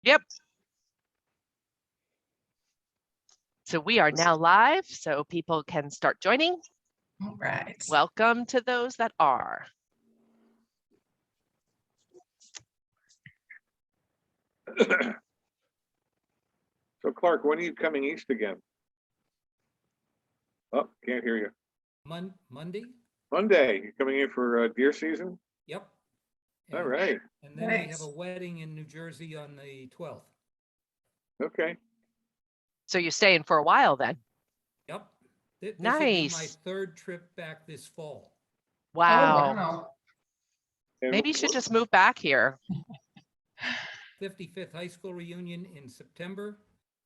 Yep. So we are now live, so people can start joining. All right. Welcome to those that are. So Clark, when are you coming east again? Oh, can't hear you. Monday? Monday, you're coming in for deer season? Yep. All right. And then we have Nice. a wedding in New Jersey on the 12th. Okay. So you're staying for a while then? Yep. This will be my Nice. third trip back this fall. Wow. Oh, wow. And Maybe you should just move back here. 55th high school reunion in September.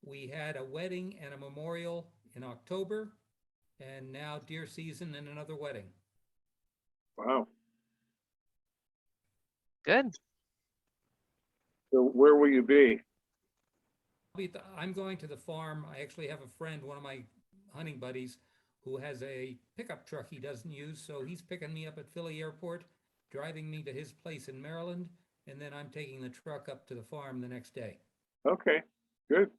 We had a wedding and a memorial in October, and now deer season and another wedding. wow. Good. So where will you be? I'm going to the farm. I actually have a friend, one of my hunting buddies, who has a pickup truck he doesn't use. So he's picking me up at Philly Airport, driving me to his place in Maryland, and then I'm taking the truck up to the farm the next day. Okay, good.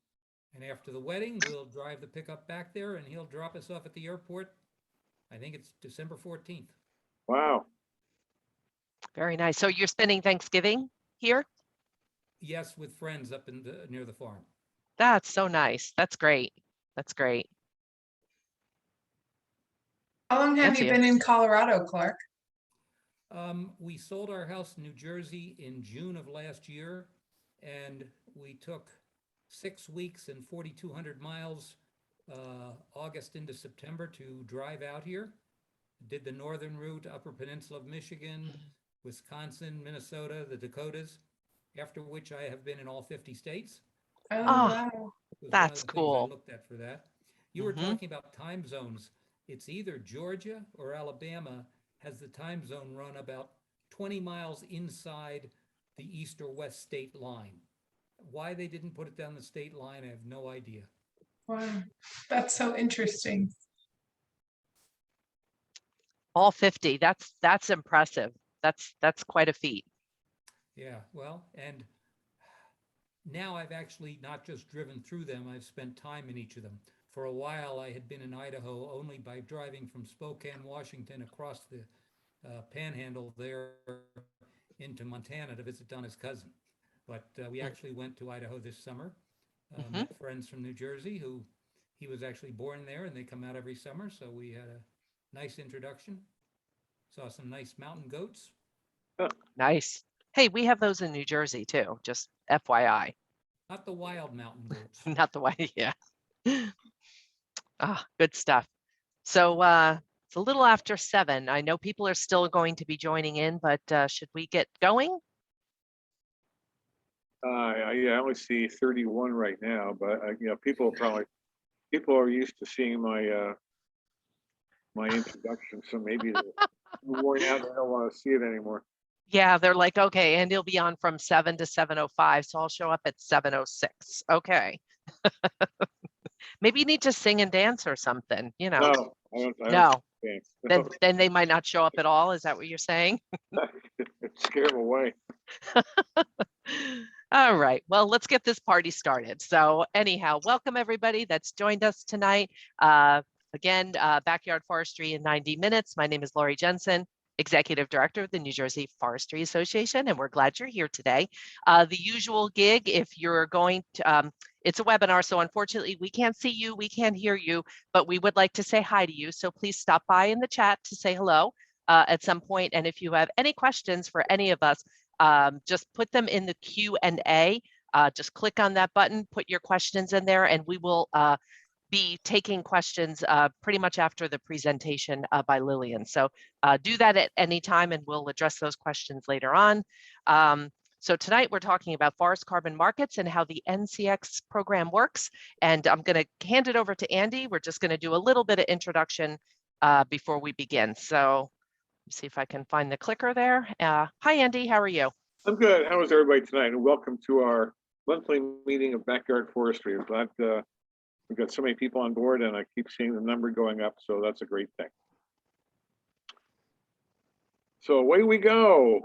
And after the wedding, we'll drive the pickup back there and he'll drop us off at the airport. I think it's December 14th. Wow. Very nice. So you're spending Thanksgiving here? Yes, with friends up in near the farm. That's so nice. That's great. That's great. How long have Nancy. you been in Colorado, Clark? We sold our house in New Jersey in June of last year, and we took 6 weeks and 4,200 miles August into September to drive out here. Did the northern route, Upper Peninsula of Michigan, Wisconsin, Minnesota, the Dakotas, after which I have been in all 50 states. Oh, Ah, wow. It was one of That's the things cool. I looked at for that. You were Mhm. talking about time zones. It's either Georgia or Alabama has the time zone run about 20 miles inside the east or west state line. Why they didn't put it down the state line, I have no idea. Wow. That's so interesting. All 50. That's impressive. That's quite a feat. Yeah, well, and now I've actually not just driven through them, I've spent time in each of them. For a while, I had been in Idaho only by driving from Spokane, Washington across the panhandle there into Montana to visit Donna's cousin. But we actually went to Idaho this summer, met friends from New Jersey who he was actually born there and they come out every summer. So we had a nice introduction, saw some nice mountain goats. Nice. Hey, we have those in New Jersey too, just FYI. Not the wild mountain goats. Not the way, yeah. Ah, good stuff. So it's a little after 7. I know people are still going to be joining in, but should we get going? I only see 31 right now, but you know, people are used to seeing my my introduction, so maybe they're worn out. They don't want to see it anymore. Yeah, they're like, okay, and he'll be on from 7 to 7:05, so I'll show up at 7:06. Okay. Maybe you need to sing and dance or something, you know. No, I don't No. dance. Then they might not show up at all. Is that what you're saying? Scare them away. All right, well, let's get this party started. So anyhow, welcome everybody that's joined us tonight. Again, Backyard Forestry in 90 minutes. My name is Lori Jensen, Executive Director of the New Jersey Forestry Association, and we're glad you're here today. The usual gig, if you're going to, it's a webinar, so unfortunately we can't see you, we can't hear you, but we would like to say hi to you. So please stop by in the chat to say hello at some point. And if you have any questions for any of us, just put them in the Q&A. Just click on that button, put your questions in there, and we will be taking questions pretty much after the presentation by Lillian. So do that at any time and we'll address those questions later on. So tonight we're talking about forest carbon markets and how the NCX program works. And I'm going to hand it over to Andy. We're just going to do a little bit of introduction before we begin. So let's see if I can find the clicker there. Hi, Andy. How are you? I'm good. How is everybody tonight? And welcome to our monthly meeting of Backyard Forestry. I'm glad we've got so many people on board and I keep seeing the number going up. So that's a great thing. So away we go.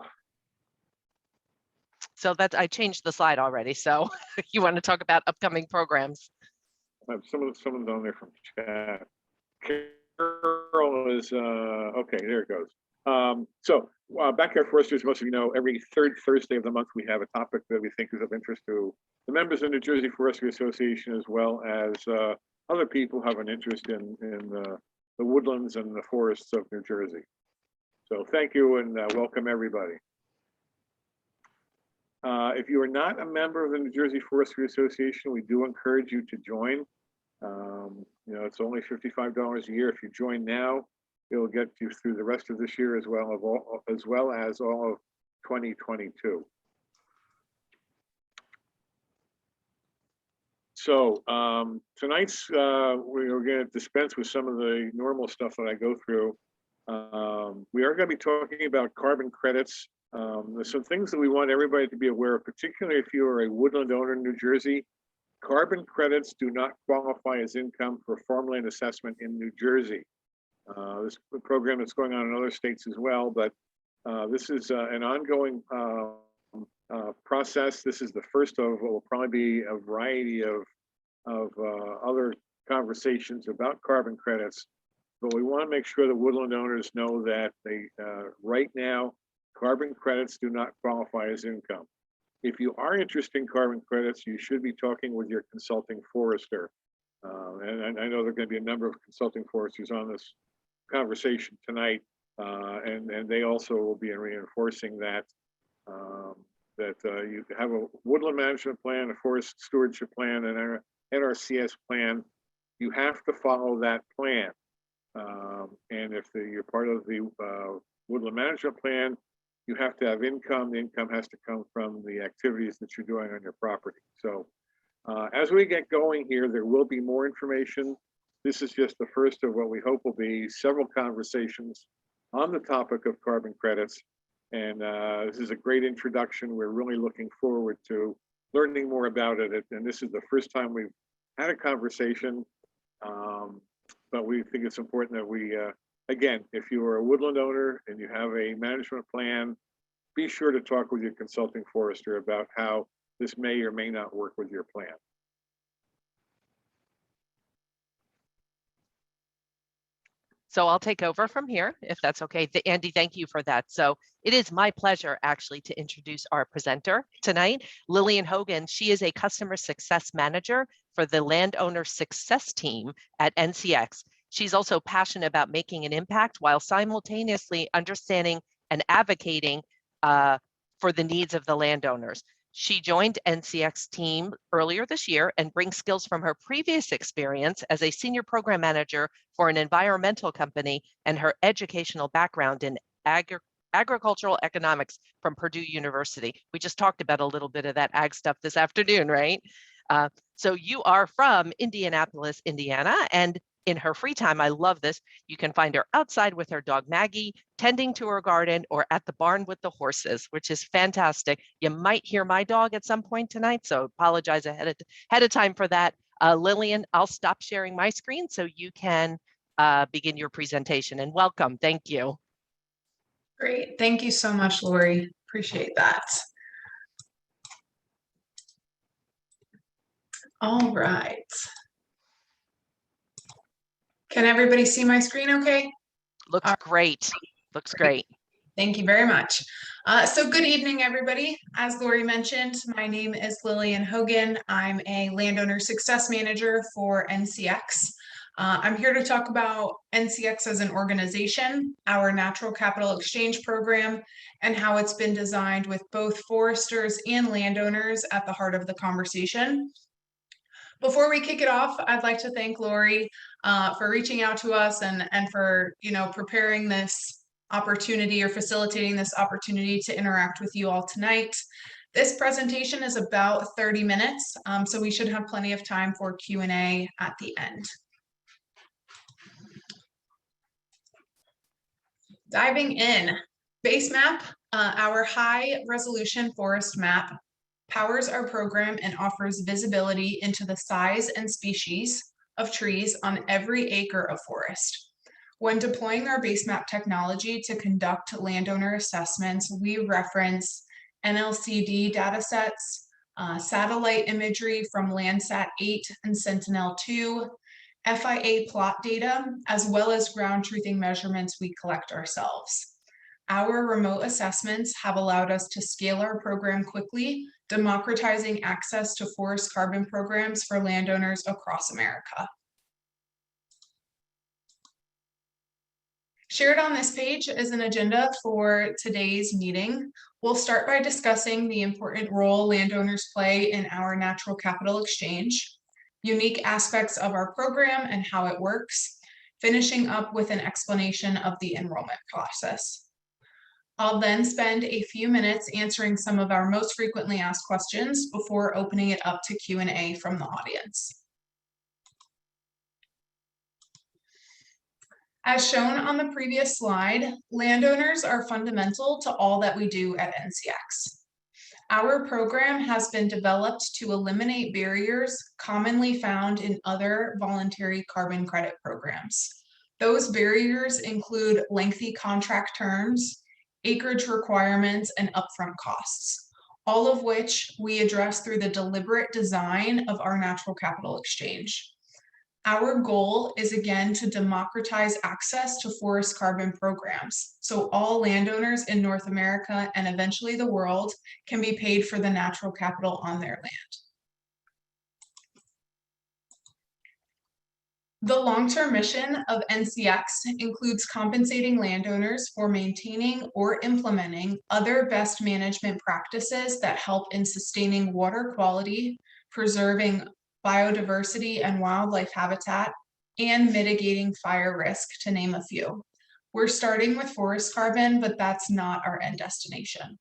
So I changed the slide already. So you want to talk about upcoming programs? Some of them down there from chat. Carol is, okay, there it goes. Backyard Forestry, as most of you know, every third Thursday of the month, we have a topic that we think is of interest to the members of the New Jersey Forestry Association, as well as other people who have an interest in the woodlands and the forests of New Jersey. So thank you and welcome everybody. If you are not a member of the New Jersey Forestry Association, we do encourage you to join. You know, it's only $55 a year. If you join now, it'll get you through the rest of this year as well as all of 2022. So tonight's we're going to dispense with some of the normal stuff that I go through. We are going to be talking about carbon credits. There's some things that we want everybody to be aware of, particularly if you are a woodland owner in New Jersey. Carbon credits do not qualify as income for farmland assessment in New Jersey. This program is going on in other states as well, but this is an ongoing process. This is the first of what will probably be a variety of other conversations about carbon credits. But we want to make sure that woodland owners know that they right now, carbon credits do not qualify as income. If you are interested in carbon credits, you should be talking with your consulting forester. And I know there are going to be a number of consulting foresters on this conversation tonight, and they also will be reinforcing that you have a woodland management plan, a forest stewardship plan, and an NRCS plan. You have to follow that plan. And if you're part of the woodland management plan, you have to have income. The income has to come from the activities that you're doing on your property. So as we get going here, there will be more information. This is just the first of what we hope will be several conversations on the topic of carbon credits. And this is a great introduction. We're really looking forward to learning more about it. And this is the first time we've had a conversation. But we think it's important that we, again, if you are a woodland owner and you have a management plan, be sure to talk with your consulting forester about how this may or may not work with your plan. So I'll take over from here, if that's okay. Andy, thank you for that. So it is my pleasure actually to introduce our presenter tonight, Lillian Hogan. She is a customer success manager for the Landowner Success Team at NCX. She's also passionate about making an impact while simultaneously understanding and advocating for the needs of the landowners. She joined NCX team earlier this year and brings skills from her previous experience as a senior program manager for an environmental company and her educational background in agricultural economics from Purdue University. We just talked about a little bit of that ag stuff this afternoon, right? So you are from Indianapolis, Indiana, and in her free time, I love this, you can find her outside with her dog Maggie, tending to her garden, or at the barn with the horses, which is fantastic. You might hear my dog at some point tonight, so apologize ahead of time for that. Lillian, I'll stop sharing my screen so you can begin your presentation, and welcome. Thank you. Great. Thank you so much, Lori. Appreciate that. All right. Can everybody see my screen okay? Looks great. Looks great. Thank you very much. So good evening, everybody. As Lori mentioned, my name is Lillian Hogan. I'm a landowner success manager for NCX. I'm here to talk about NCX as an organization, our natural capital exchange program, and how it's been designed with both foresters and landowners at the heart of the conversation. Before we kick it off, I'd like to thank Lori for reaching out to us and for preparing this opportunity or facilitating this opportunity to interact with you all tonight. This presentation is about 30 minutes, so we should have plenty of time for Q&A at the end. Diving in, Base Map, our high resolution forest map, powers our program and offers visibility into the size and species of trees on every acre of forest. When deploying our base map technology to conduct landowner assessments, we reference NLCD datasets, satellite imagery from Landsat 8 and Sentinel-2, FIA plot data, as well as ground truthing measurements we collect ourselves. Our remote assessments have allowed us to scale our program quickly, democratizing access to forest carbon programs for landowners across America. Shared on this page is an agenda for today's meeting. We'll start by discussing the important role landowners play in our natural capital exchange, unique aspects of our program and how it works, finishing up with an explanation of the enrollment process. I'll then spend a few minutes answering some of our most frequently asked questions before opening it up to Q&A from the audience. As shown on the previous slide, landowners are fundamental to all that we do at NCX. Our program has been developed to eliminate barriers commonly found in other voluntary carbon credit programs. Those barriers include lengthy contract terms, acreage requirements, and upfront costs, all of which we address through the deliberate design of our natural capital exchange. Our goal is again to democratize access to forest carbon programs, so all landowners in North America and eventually the world can be paid for the natural capital on their land. The long-term mission of NCX includes compensating landowners for maintaining or implementing other best management practices that help in sustaining water quality, preserving biodiversity and wildlife habitat, and mitigating fire risk, to name a few. We're starting with forest carbon, but that's not our end destination.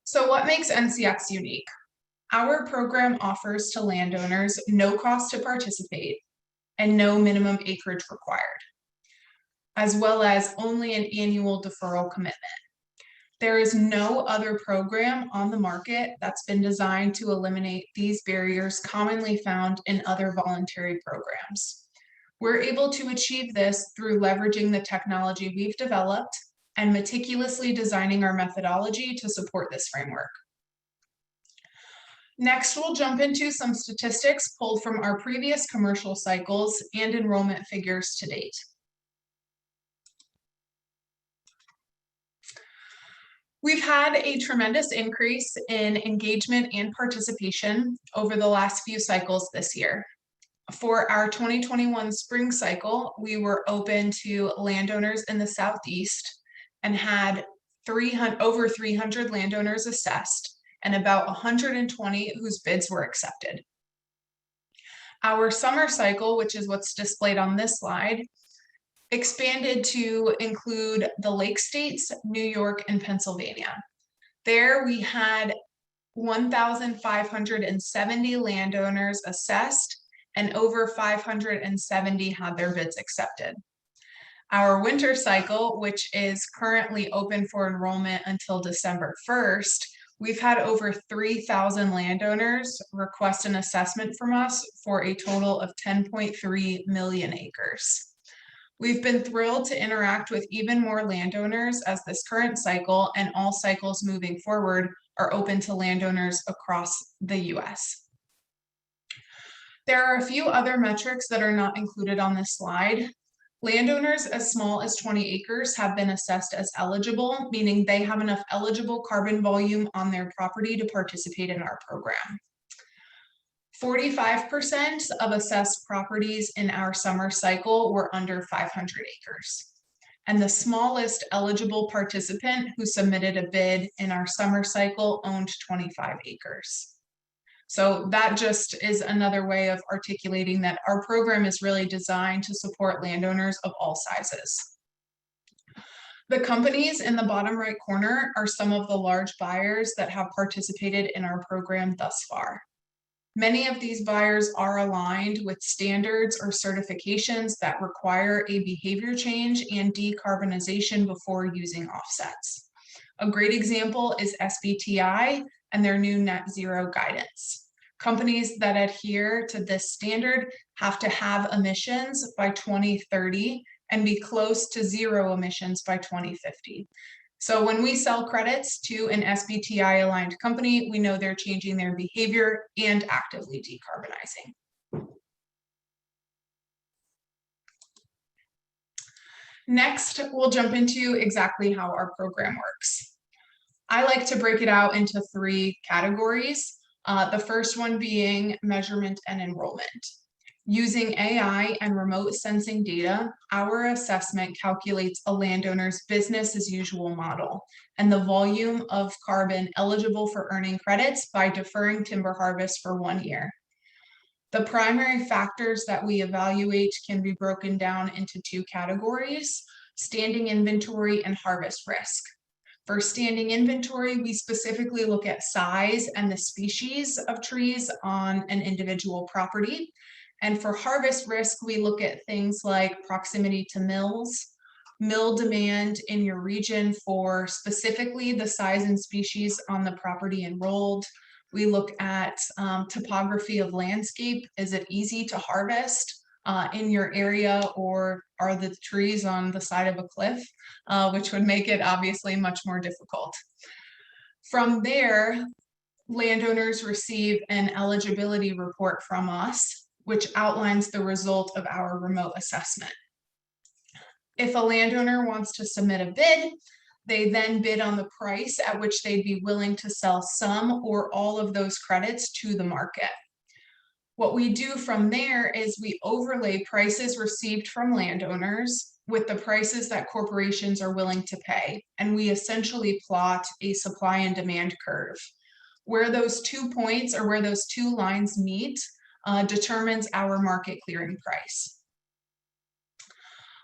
So what makes NCX unique? Our program offers to landowners no cost to participate and no minimum acreage required, as well as only an annual deferral commitment. There is no other program on the market that's been designed to eliminate these barriers commonly found in other voluntary programs. We're able to achieve this through leveraging the technology we've developed and meticulously designing our methodology to support this framework. Next, we'll jump into some statistics pulled from our previous commercial cycles and enrollment figures to date. We've had a tremendous increase in engagement and participation over the last few cycles this year. For our 2021 spring cycle, we were open to landowners in the Southeast and had over 300 landowners assessed and about 120 whose bids were accepted. Our summer cycle, which is what's displayed on this slide, expanded to include the Lake States, New York, and Pennsylvania. There we had 1,570 landowners assessed and over 570 had their bids accepted. Our winter cycle, which is currently open for enrollment until December 1st, we've had over 3,000 landowners request an assessment from us for a total of 10.3 million acres. We've been thrilled to interact with even more landowners as this current cycle and all cycles moving forward are open to landowners across the US. There are a few other metrics that are not included on this slide. Landowners as small as 20 acres have been assessed as eligible, meaning they have enough eligible carbon volume on their property to participate in our program. 45% of assessed properties in our summer cycle were under 500 acres. And the smallest eligible participant who submitted a bid in our summer cycle owned 25 acres. So that just is another way of articulating that our program is really designed to support landowners of all sizes. The companies in the bottom right corner are some of the large buyers that have participated in our program thus far. Many of these buyers are aligned with standards or certifications that require a behavior change and decarbonization before using offsets. A great example is SBTI and their new net zero guidance. Companies that adhere to this standard have to have emissions by 2030 and be close to zero emissions by 2050. So when we sell credits to an SBTI aligned company, we know they're changing their behavior and actively decarbonizing. Next, we'll jump into exactly how our program works. I like to break it out into 3 categories. The first one being measurement and enrollment. Using AI and remote sensing data, our assessment calculates a landowner's business as usual model and the volume of carbon eligible for earning credits by deferring timber harvest for 1 year. The primary factors that we evaluate can be broken down into 2 categories: standing inventory and harvest risk. For standing inventory, we specifically look at size and the species of trees on an individual property. And for harvest risk, we look at things like proximity to mills, mill demand in your region for specifically the size and species on the property enrolled. We look at topography of landscape. Is it easy to harvest in your area, or are the trees on the side of a cliff, which would make it obviously much more difficult. From there, landowners receive an eligibility report from us, which outlines the result of our remote assessment. If a landowner wants to submit a bid, they then bid on the price at which they'd be willing to sell some or all of those credits to the market. What we do from there is we overlay prices received from landowners with the prices that corporations are willing to pay, and we essentially plot a supply and demand curve. Where those 2 points, or where those 2 lines meet, determines our market clearing price.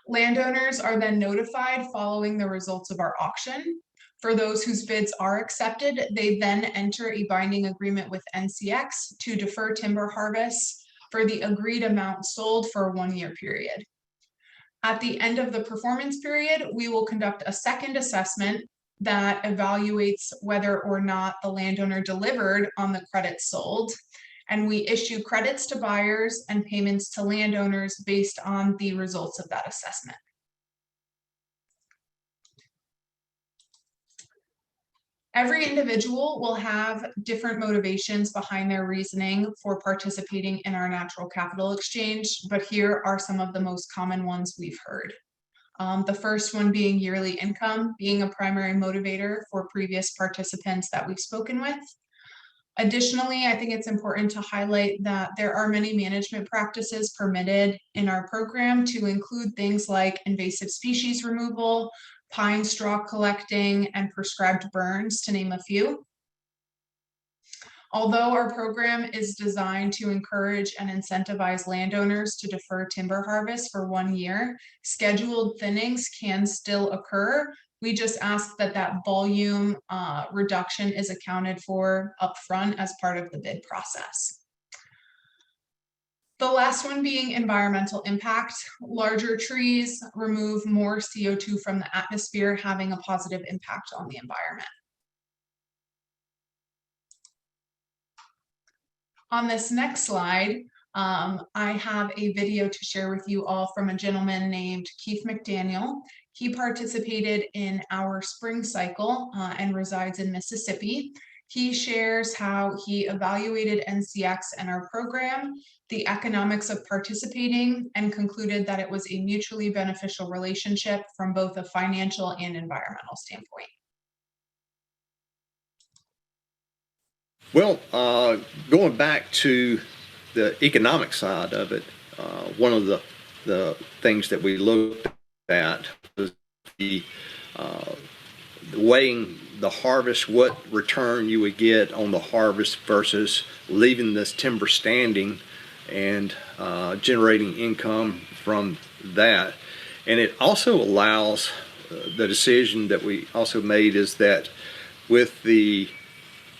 Landowners are then notified following the results of our auction. For those whose bids are accepted, they then enter a binding agreement with NCX to defer timber harvests for the agreed amount sold for a 1-year period. At the end of the performance period, we will conduct a second assessment that evaluates whether or not the landowner delivered on the credits sold. And we issue credits to buyers and payments to landowners based on the results of that assessment. Every individual will have different motivations behind their reasoning for participating in our natural capital exchange, but here are some of the most common ones we've heard. The first one being yearly income, being a primary motivator for previous participants that we've spoken with. Additionally, I think it's important to highlight that there are many management practices permitted in our program to include things like invasive species removal, pine straw collecting, and prescribed burns, to name a few. Although our program is designed to encourage and incentivize landowners to defer timber harvest for 1 year, scheduled thinnings can still occur. We just ask that that volume reduction is accounted for upfront as part of the bid process. The last one being environmental impact. Larger trees remove more CO2 from the atmosphere, having a positive impact on the environment. On this next slide, I have a video to share with you all from a gentleman named Keith McDaniel. He participated in our spring cycle and resides in Mississippi. He shares how he evaluated NCX and our program, the economics of participating, and concluded that it was a mutually beneficial relationship from both a financial and environmental standpoint. Well, going back to the economic side of it, one of the things that we looked at was the weighing the harvest, what return you would get on the harvest versus leaving this timber standing and generating income from that. And it also allows the decision that we also made is that with the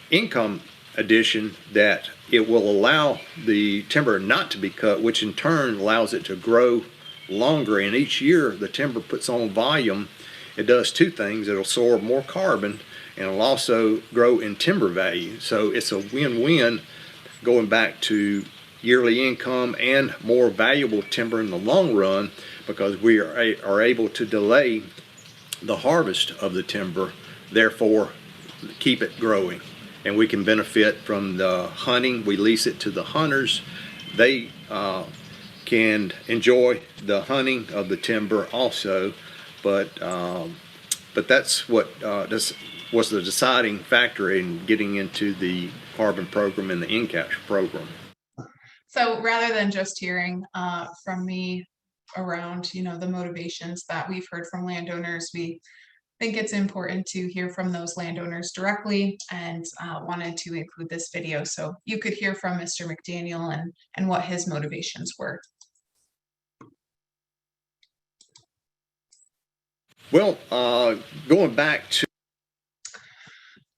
income addition, that it will allow the timber not to be cut, which in turn allows it to grow longer. And each year the timber puts on volume. It does 2 things. It'll absorb more carbon and it'll also grow in timber value. So it's a win-win, going back to yearly income and more valuable timber in the long run, because we are able to delay the harvest of the timber, therefore keep it growing. And we can benefit from the hunting. We lease it to the hunters. They can enjoy the hunting of the timber also, but that's what was the deciding factor in getting into the carbon program and the in-capture program. So rather than just hearing from me around, the motivations that we've heard from landowners, we think it's important to hear from those landowners directly, and wanted to include this video so you could hear from Mr. McDaniel and what his motivations were. Well, going back to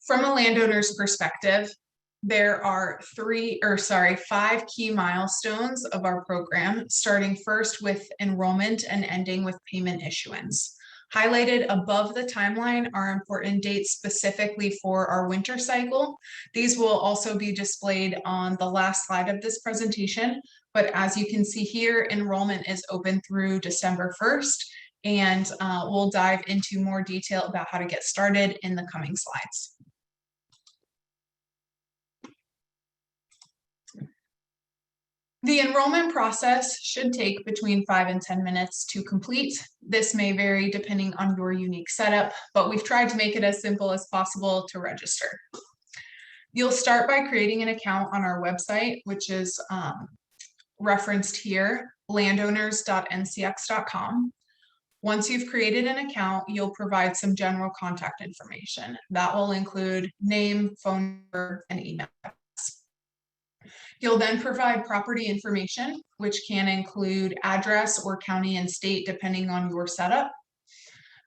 From a landowner's perspective, there are 5 key milestones of our program, starting first with enrollment and ending with payment issuance. Highlighted above the timeline are important dates specifically for our winter cycle. These will also be displayed on the last slide of this presentation, but as you can see here, enrollment is open through December 1st, and we'll dive into more detail about how to get started in the coming slides. The enrollment process should take between 5 and 10 minutes to complete. This may vary depending on your unique setup, but we've tried to make it as simple as possible to register. You'll start by creating an account on our website, which is referenced here, landowners.ncx.com. Once you've created an account, you'll provide some general contact information. That will include name, phone number, and email. You'll then provide property information, which can include address or county and state, depending on your setup.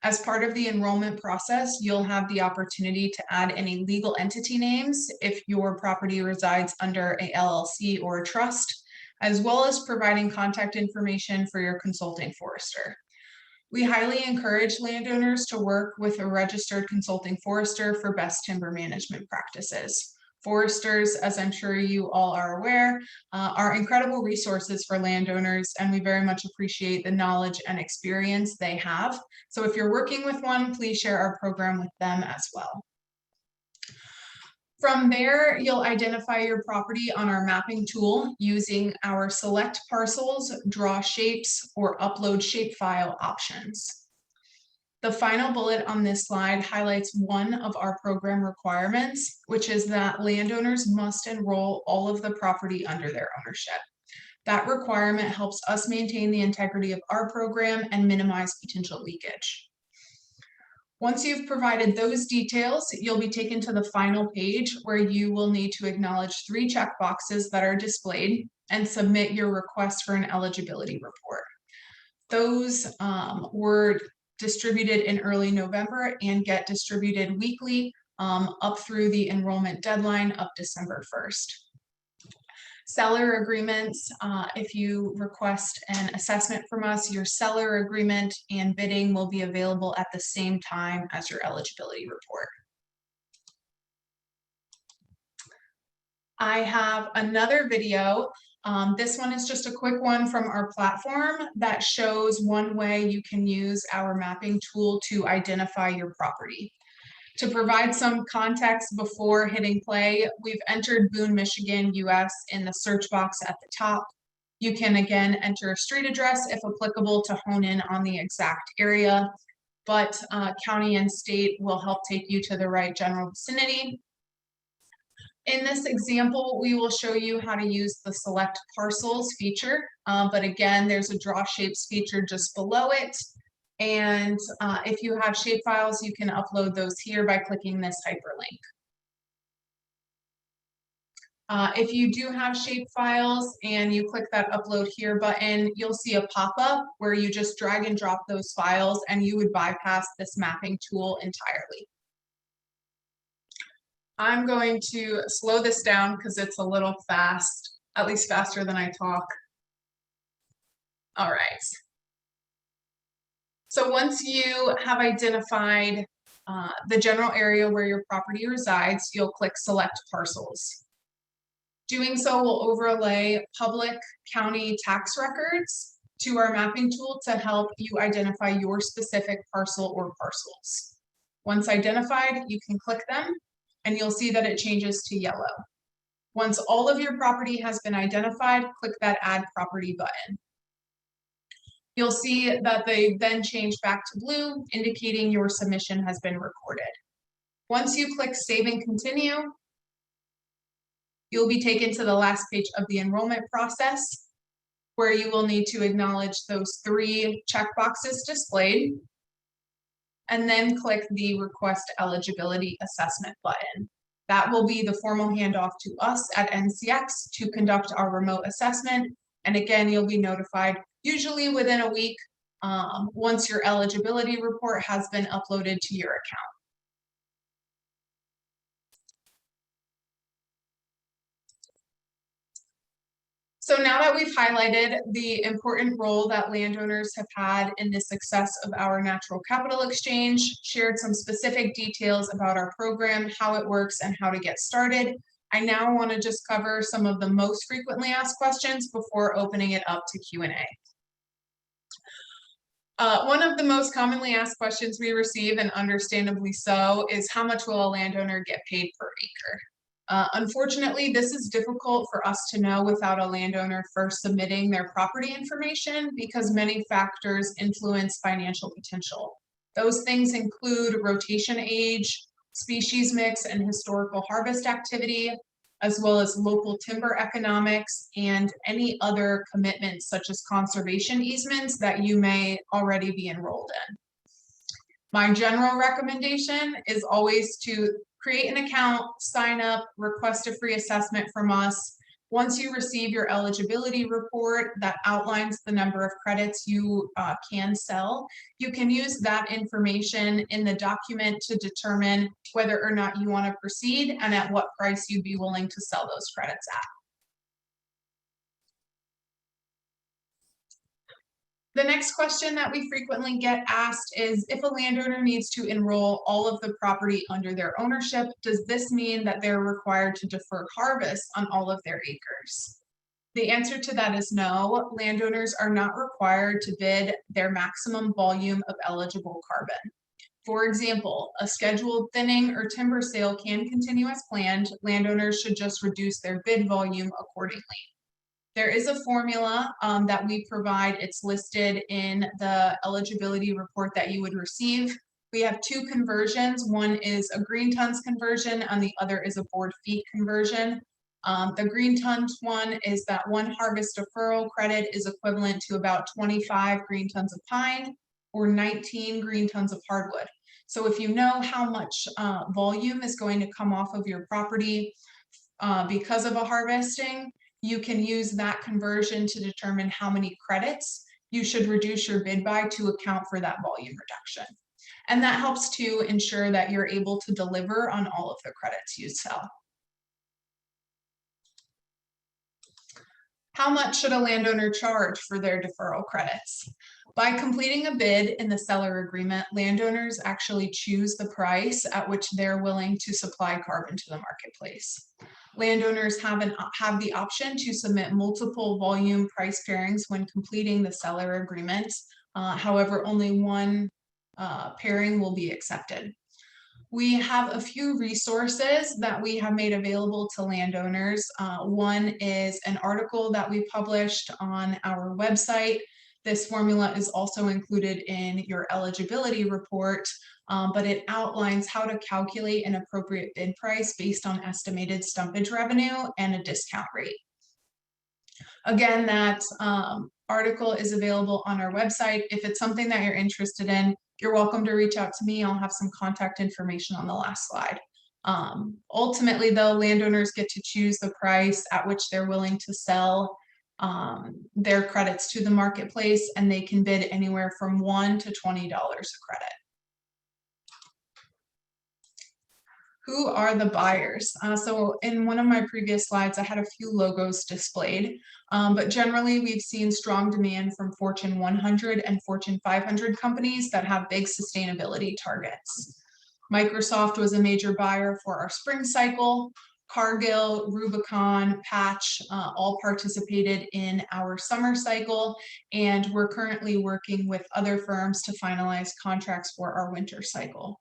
As part of the enrollment process, you'll have the opportunity to add any legal entity names if your property resides under a LLC or a trust, as well as providing contact information for your consulting forester. We highly encourage landowners to work with a registered consulting forester for best timber management practices. Foresters, as I'm sure you all are aware, are incredible resources for landowners, and we very much appreciate the knowledge and experience they have. So if you're working with one, please share our program with them as well. From there, you'll identify your property on our mapping tool using our select parcels, draw shapes, or upload shapefile options. The final bullet on this slide highlights one of our program requirements, which is that landowners must enroll all of the property under their ownership. That requirement helps us maintain the integrity of our program and minimize potential leakage. Once you've provided those details, you'll be taken to the final page where you will need to acknowledge 3 checkboxes that are displayed and submit your request for an eligibility report. Those were distributed in early November and get distributed weekly up through the enrollment deadline of December 1st. Seller agreements, if you request an assessment from us, your seller agreement and bidding will be available at the same time as your eligibility report. I have another video. This one is just a quick one from our platform that shows one way you can use our mapping tool to identify your property. To provide some context before hitting play, we've entered Boone, Michigan, US in the search box at the top. You can again enter a street address if applicable to hone in on the exact area, but county and state will help take you to the right general vicinity. In this example, we will show you how to use the select parcels feature, but again, there's a draw shapes feature just below it. And if you have shape files, you can upload those here by clicking this hyperlink. If you do have shape files and you click that upload here button, you'll see a pop-up where you just drag and drop those files and you would bypass this mapping tool entirely. I'm going to slow this down because it's a little fast, at least faster than I talk. All right. So once you have identified the general area where your property resides, you'll click Select Parcels. Doing so will overlay public county tax records to our mapping tool to help you identify your specific parcel or parcels. Once identified, you can click them and you'll see that it changes to yellow. Once all of your property has been identified, click that Add Property button. You'll see that they then change back to blue, indicating your submission has been recorded. Once you click Save and Continue, you'll be taken to the last page of the enrollment process, where you will need to acknowledge those 3 checkboxes displayed, and then click the Request Eligibility Assessment button. That will be the formal handoff to us at NCX to conduct our remote assessment. And again, you'll be notified usually within a week once your eligibility report has been uploaded to your account. So now that we've highlighted the important role that landowners have had in the success of our natural capital exchange, shared some specific details about our program, how it works, and how to get started, I now want to just cover some of the most frequently asked questions before opening it up to Q&A. One of the most commonly asked questions we receive, and understandably so, is how much will a landowner get paid per acre? Unfortunately, this is difficult for us to know without a landowner first submitting their property information because many factors influence financial potential. Those things include rotation age, species mix, and historical harvest activity, as well as local timber economics and any other commitments such as conservation easements that you may already be enrolled in. My general recommendation is always to create an account, sign up, request a free assessment from us. Once you receive your eligibility report that outlines the number of credits you can sell, you can use that information in the document to determine whether or not you want to proceed and at what price you'd be willing to sell those credits at. The next question that we frequently get asked is, if a landowner needs to enroll all of the property under their ownership, does this mean that they're required to defer harvest on all of their acres? The answer to that is no. Landowners are not required to bid their maximum volume of eligible carbon. For example, a scheduled thinning or timber sale can continue as planned. Landowners should just reduce their bid volume accordingly. There is a formula that we provide. It's listed in the eligibility report that you would receive. We have 2 conversions. One is a green tons conversion and the other is a board feet conversion. The green tons one is that 1 harvest deferral credit is equivalent to about 25 green tons of pine or 19 green tons of hardwood. So if you know how much volume is going to come off of your property because of a harvesting, you can use that conversion to determine how many credits you should reduce your bid by to account for that volume reduction. And that helps to ensure that you're able to deliver on all of the credits you sell. How much should a landowner charge for their deferral credits? By completing a bid in the seller agreement, landowners actually choose the price at which they're willing to supply carbon to the marketplace. Landowners have the option to submit multiple volume price pairings when completing the seller agreement. However, only one pairing will be accepted. We have a few resources that we have made available to landowners. One is an article that we published on our website. This formula is also included in your eligibility report, but it outlines how to calculate an appropriate bid price based on estimated stumpage revenue and a discount rate. Again, that article is available on our website. If it's something that you're interested in, you're welcome to reach out to me. I'll have some contact information on the last slide. Ultimately, though, landowners get to choose the price at which they're willing to sell their credits to the marketplace, and they can bid anywhere from $1 to $20 a credit. Who are the buyers? So in one of my previous slides, I had a few logos displayed, but generally we've seen strong demand from Fortune 100 and Fortune 500 companies that have big sustainability targets. Microsoft was a major buyer for our spring cycle. Cargill, Rubicon, Patch, all participated in our summer cycle, and we're currently working with other firms to finalize contracts for our winter cycle.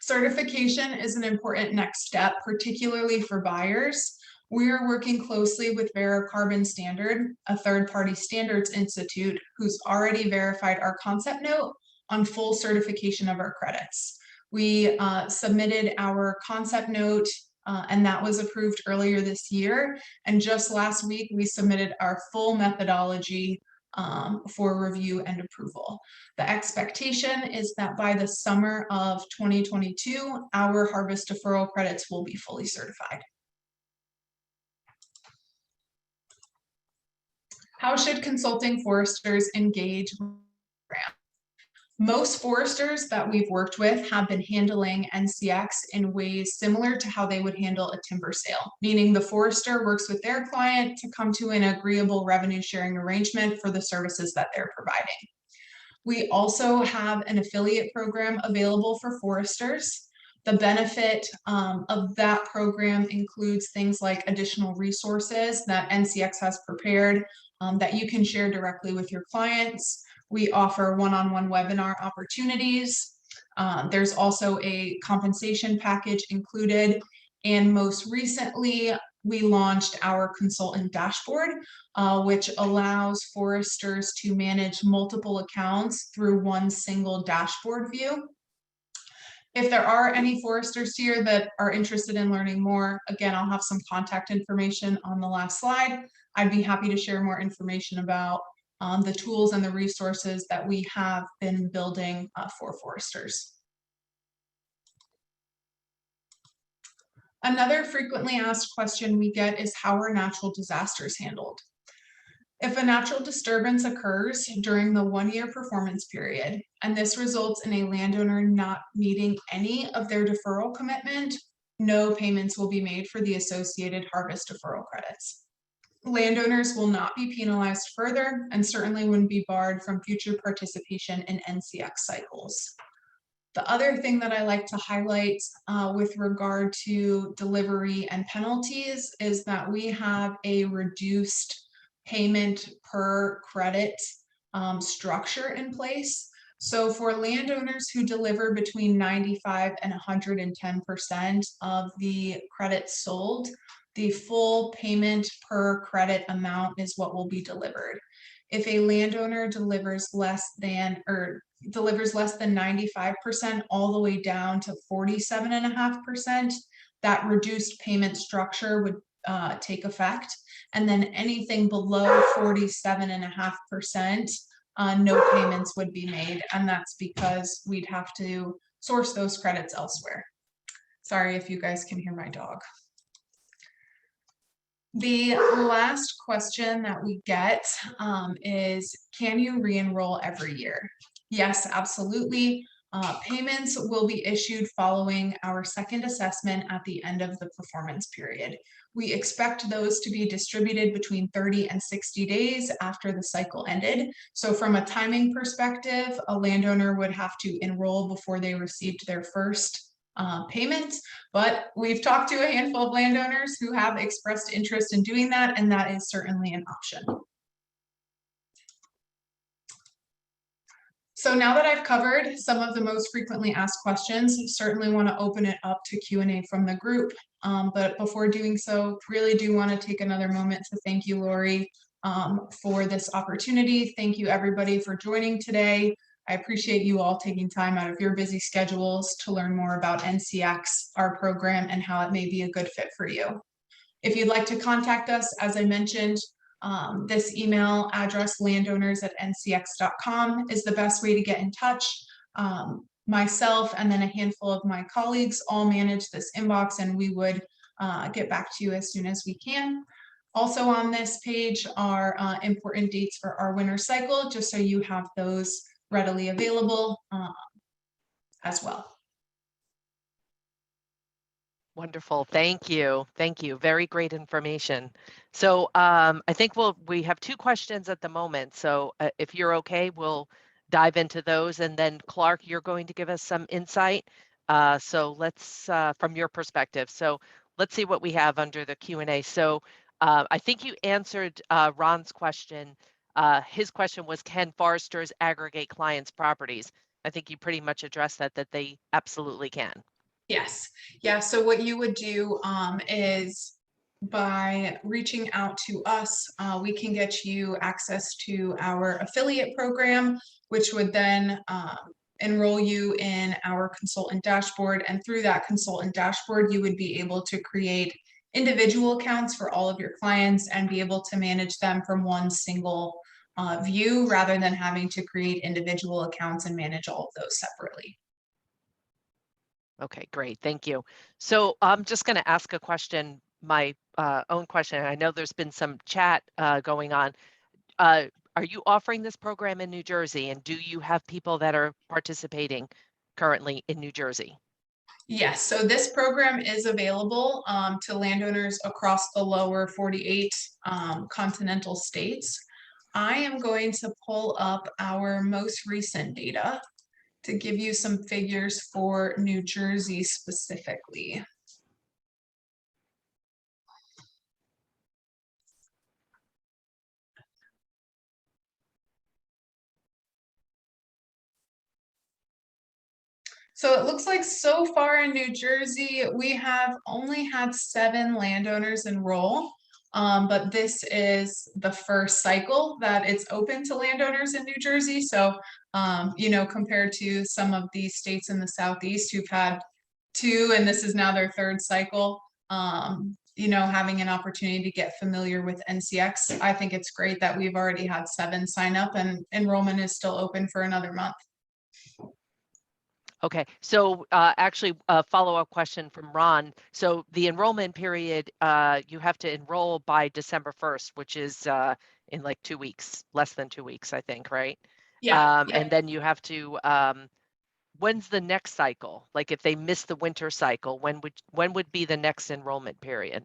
Certification is an important next step, particularly for buyers. We are working closely with Vericarbon Standard, a third-party standards institute who's already verified our concept note on full certification of our credits. We submitted our concept note and that was approved earlier this year. And just last week, we submitted our full methodology for review and approval. The expectation is that by the summer of 2022, our harvest deferral credits will be fully certified. How should consulting foresters engage with the program? Most foresters that we've worked with have been handling NCX in ways similar to how they would handle a timber sale, meaning the forester works with their client to come to an agreeable revenue sharing arrangement for the services that they're providing. We also have an affiliate program available for foresters. The benefit of that program includes things like additional resources that NCX has prepared that you can share directly with your clients. We offer one-on-one webinar opportunities. There's also a compensation package included. And most recently, we launched our consultant dashboard, which allows foresters to manage multiple accounts through one single dashboard view. If there are any foresters here that are interested in learning more, again, I'll have some contact information on the last slide. I'd be happy to share more information about the tools and the resources that we have been building for foresters. Another frequently asked question we get is how are natural disasters handled? If a natural disturbance occurs during the one-year performance period, and this results in a landowner not meeting any of their deferral commitment, no payments will be made for the associated harvest deferral credits. Landowners will not be penalized further and certainly wouldn't be barred from future participation in NCX cycles. The other thing that I like to highlight with regard to delivery and penalties is that we have a reduced payment per credit structure in place. So for landowners who deliver between 95 and 110% of the credits sold, the full payment per credit amount is what will be delivered. If a landowner delivers less than 95% all the way down to 47.5%, that reduced payment structure would take effect. And then anything below 47.5%, no payments would be made. And that's because we'd have to source those credits elsewhere. Sorry if you guys can hear my dog. The last question that we get is, can you re-enroll every year? Yes, absolutely. Payments will be issued following our second assessment at the end of the performance period. We expect those to be distributed between 30 and 60 days after the cycle ended. So from a timing perspective, a landowner would have to enroll before they received their first payment, but we've talked to a handful of landowners who have expressed interest in doing that, and that is certainly an option. So now that I've covered some of the most frequently asked questions, certainly want to open it up to Q&A from the group. But before doing so, really do want to take another moment to thank you, Lori, for this opportunity. Thank you, everybody, for joining today. I appreciate you all taking time out of your busy schedules to learn more about NCX, our program, and how it may be a good fit for you. If you'd like to contact us, as I mentioned, this email address, landowners@ncx.com, is the best way to get in touch. Myself and then a handful of my colleagues all manage this inbox, and we would get back to you as soon as we can. Also on this page are important dates for our winter cycle, just so you have those readily available as well. Wonderful. Thank you. Thank you. Very great information. So I think we have two questions at the moment. So if you're okay, we'll dive into those. And then Clark, you're going to give us some insight. So let's, from your perspective. So let's see what we have under the Q&A. So I think you answered Ron's question. His question was, can foresters aggregate clients' properties? I think you pretty much addressed that they absolutely can. Yes. Yeah. So what you would do is by reaching out to us, we can get you access to our affiliate program, which would then enroll you in our consultant dashboard. And through that consultant dashboard, you would be able to create individual accounts for all of your clients and be able to manage them from one single view rather than having to create individual accounts and manage all of those separately. Okay, great. Thank you. So I'm just going to ask a question, my own question. I know there's been some chat going on. Are you offering this program in New Jersey, and do you have people that are participating currently in New Jersey? Yes, so this program is available to landowners across the lower 48 continental states. I am going to pull up our most recent data to give you some figures for New Jersey specifically. So it looks like so far in New Jersey, we have only had 7 landowners enroll, but this is the first cycle that it's open to landowners in New Jersey. So, you know, compared to some of these states in the Southeast who've had 2, and this is now their 3rd cycle, you know, having an opportunity to get familiar with NCX, I think it's great that we've already had 7 sign up and enrollment is still open for another month. Okay, so actually a follow-up question from Ron. So the enrollment period, you have to enroll by December 1st, which is in like 2 weeks, less than 2 weeks, I think, right? Yeah. And then you have to, when's the next cycle? Like if they miss the winter cycle, when would be the next enrollment period?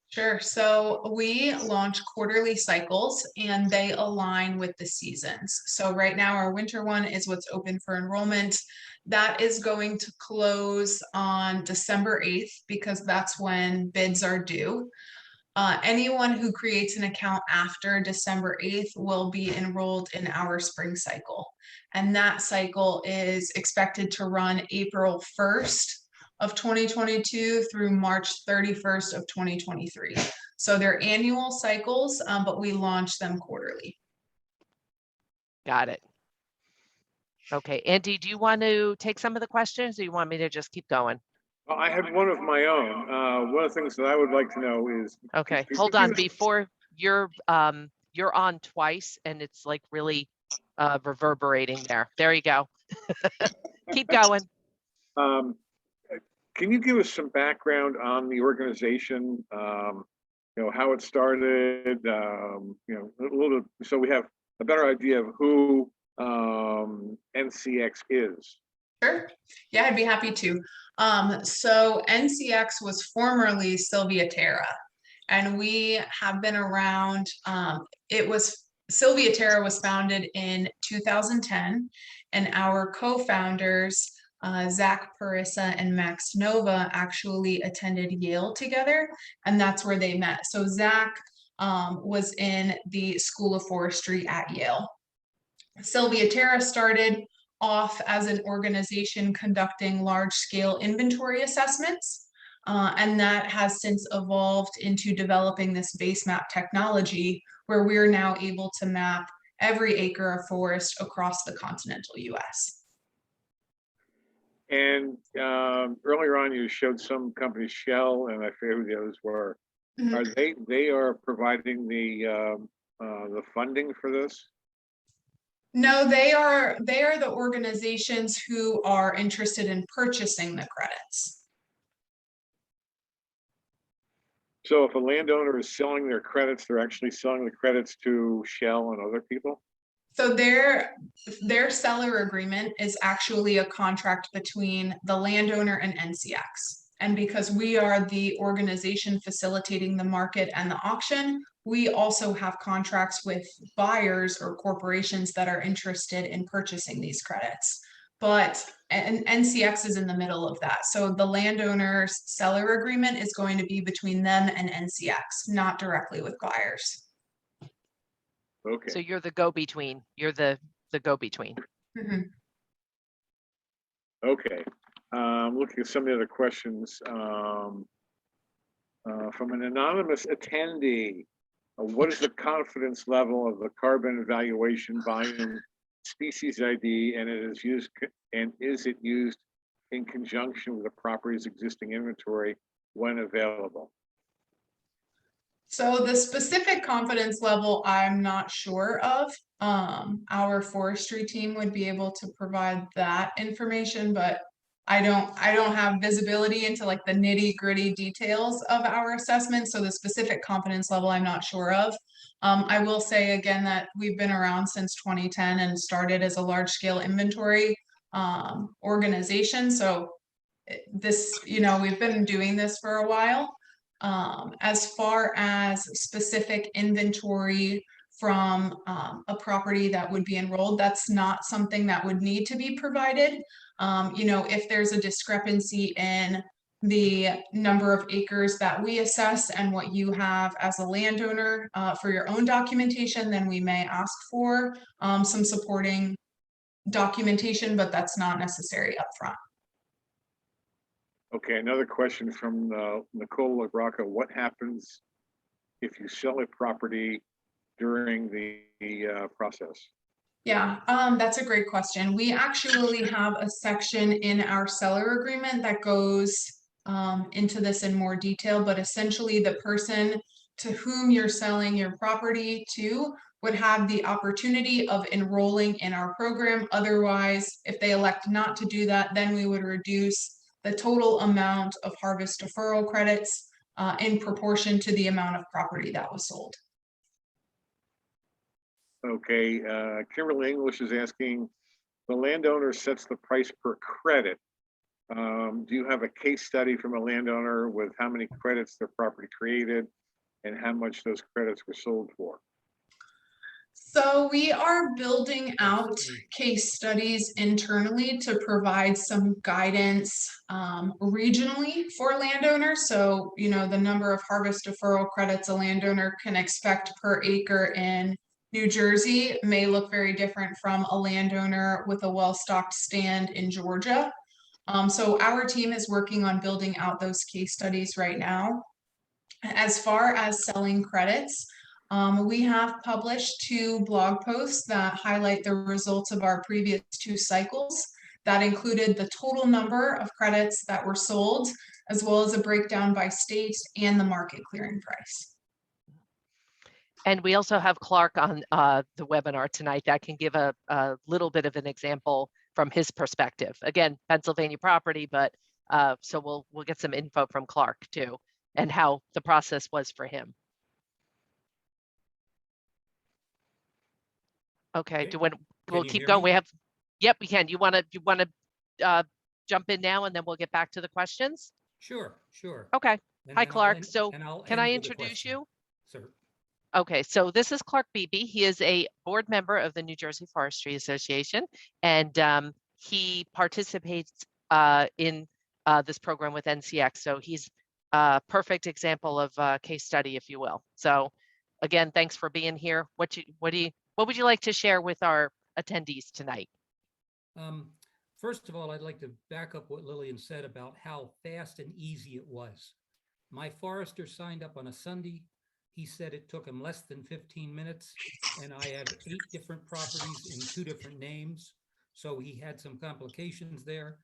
Sure. So we launch quarterly cycles and they align with the seasons. So right now our winter one is what's open for enrollment. That is going to close on December 8th because that's when bids are due. Anyone who creates an account after December 8th will be enrolled in our spring cycle. And that cycle is expected to run April 1st of 2022 through March 31st of 2023. So they're annual cycles, but we launch them quarterly. Got it. Okay, Andy, do you want to take some of the questions or you want me to just keep going? Well, I had one of my own. One of the things that I would like to know is. Okay, hold on. Before you're on twice and it's like really reverberating there. There you go. Keep going. Can you give us some background on the organization? You know, how it started, you know, a little, so we have a better idea of who NCX is. Sure. Yeah, I'd be happy to. So NCX was formerly Sylvia Terra, and we have been around. Sylvia Terra was founded in 2010, and our co-founders, Zach Parissa and Max Nova, actually attended Yale together, and that's where they met. So Zach was in the School of Forestry at Yale. Sylvia Terra started off as an organization conducting large-scale inventory assessments, and that has since evolved into developing this base map technology where we're now able to map every acre of forest across the continental US. And earlier on, you showed some companies, Shell, and I forget who the others were. Mm-hmm. Are they are providing the funding for this? No, they are the organizations who are interested in purchasing the credits. So if a landowner is selling their credits, they're actually selling the credits to Shell and other people? So their seller agreement is actually a contract between the landowner and NCX. And because we are the organization facilitating the market and the auction, we also have contracts with buyers or corporations that are interested in purchasing these credits. but and NCX is in the middle of that. So the landowner's seller agreement is going to be between them and NCX, not directly with buyers. So Okay, you're the go-between. You're the go-between. Mhm. okay. Looking at some of the other questions, from an anonymous attendee. What is the confidence level of the carbon evaluation volume species ID, and is it used in conjunction with the property's existing inventory when available? So the specific confidence level, I'm not sure of. Our forestry team would be able to provide that information, but I don't have visibility into like the nitty-gritty details of our assessment. So the specific confidence level, I'm not sure of. I will say again that we've been around since 2010 and started as a large-scale inventory organization. So this, we've been doing this for a while. As far as specific inventory from a property that would be enrolled, that's not something that would need to be provided. If there's a discrepancy in the number of acres that we assess and what you have as a landowner for your own documentation, then we may ask for some supporting documentation, but that's not necessary upfront. Okay, another question from Nicole LaGrocca. What happens if you sell a property during the process? Yeah, that's a great question. We actually have a section in our seller agreement that goes into this in more detail, but essentially the person to whom you're selling your property to would have the opportunity of enrolling in our program. Otherwise, if they elect not to do that, then we would reduce the total amount of harvest deferral credits in proportion to the amount of property that was sold. Okay, Kimberly English is asking, the landowner sets the price per credit. Do you have a case study from a landowner with how many credits their property created and how much those credits were sold for? So we are building out case studies internally to provide some guidance regionally for landowners. So, the number of harvest deferral credits a landowner can expect per acre in New Jersey may look very different from a landowner with a well-stocked stand in Georgia. So our team is working on building out those case studies right now. As far as selling credits, we have published 2 blog posts that highlight the results of our previous 2 cycles. That included the total number of credits that were sold, as well as a breakdown by state and the market clearing price. And we also have Clark on the webinar tonight that can give a little bit of an example from his perspective. Again, Pennsylvania property, but so we'll get some info from Clark too, and how the process was for him. Okay, we'll keep going. We have, yep, we can. You want to jump in now, and then we'll get back to the questions? Sure. Okay. And Hi, then Clark. So can I end with a introduce question. you? Sir. Okay, so this is Clark Beebe. He is a board member of the New Jersey Forestry Association, and he participates in this program with NCX. So he's a perfect example of a case study, if you will. So again, thanks for being here. What would you like to share with our attendees tonight? First of all, I'd like to back up what Lillian said about how fast and easy it was. My forester signed up on a Sunday. He said it took him less than 15 minutes, and I have 8 different properties in 2 different names. So he had some complications there.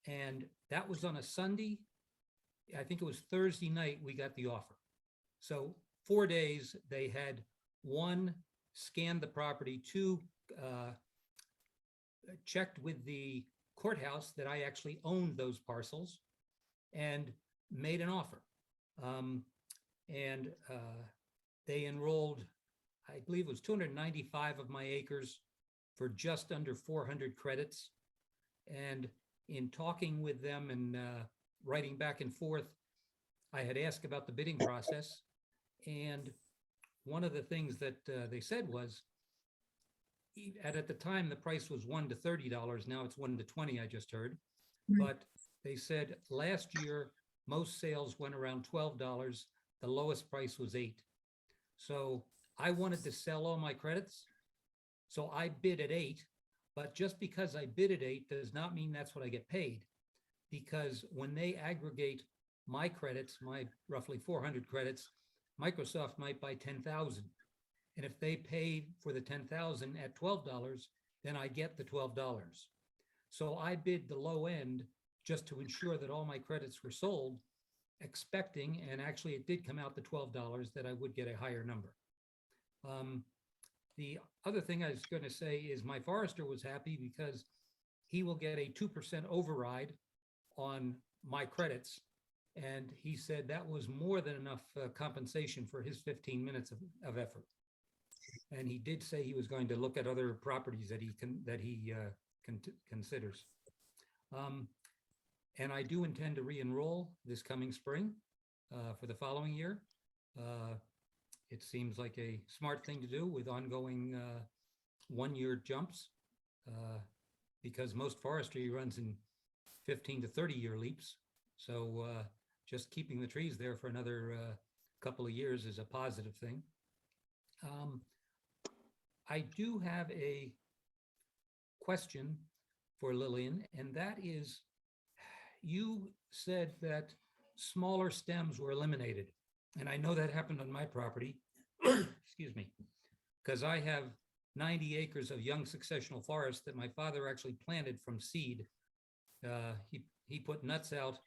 And that was on a Sunday. I think it was Thursday night we got the offer. So 4 days, they had 1, scanned the property, 2, checked with the courthouse that I actually owned those parcels, and made an offer. They enrolled, I believe it was 295 of my acres for just under 400 credits. And in talking with them and writing back and forth, I had asked about the bidding process. And one of the things that they said was, at the time, the price was $1 to $30. Now it's $1 to $20, I just heard. Mhm. But they said last year, most sales went around $12. The lowest price was $8. So I wanted to sell all my credits. So I bid at $8, but just because I bid at $8 does not mean that's what I get paid. Because when they aggregate my credits, my roughly 400 credits, Microsoft might buy 10,000. And if they pay for the 10,000 at $12, then I get the $12. So I bid the low end just to ensure that all my credits were sold, expecting, and actually it did come out to $12, that I would get a higher number. The other thing I was going to say is my forester was happy because he will get a 2% override on my credits. And he said that was more than enough compensation for his 15 minutes of effort. And he did say he was going to look at other properties that he considers. And I do intend to re-enroll this coming spring for the following year. It seems like a smart thing to do with ongoing one-year jumps because most forestry runs in 15 to 30-year leaps. So just keeping the trees there for another couple of years is a positive thing. I do have a question for Lillian, and that is, you said that smaller stems were eliminated. And I know that happened on my property, excuse me, because I have 90 acres of young successional forest that my father actually planted from seed. He put nuts out,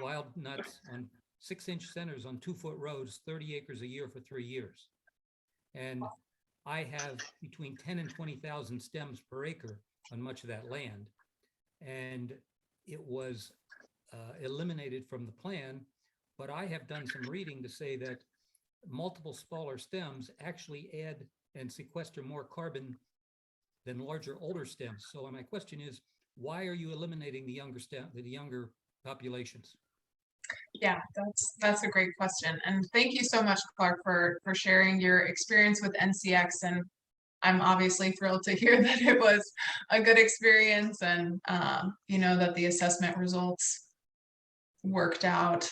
wild nuts on 6-inch centers on 2-foot rows, 30 acres a year for 3 years. And I have between 10 and 20,000 stems per acre on much of that land. And it was eliminated from the plan, but I have done some reading to say that multiple smaller stems actually add and sequester more carbon than larger, older stems. So my question is, why are you eliminating the younger populations? Yeah, that's a great question. And thank you so much, Clark, for sharing your experience with NCX. And I'm obviously thrilled to hear that it was a good experience and, that the assessment results worked out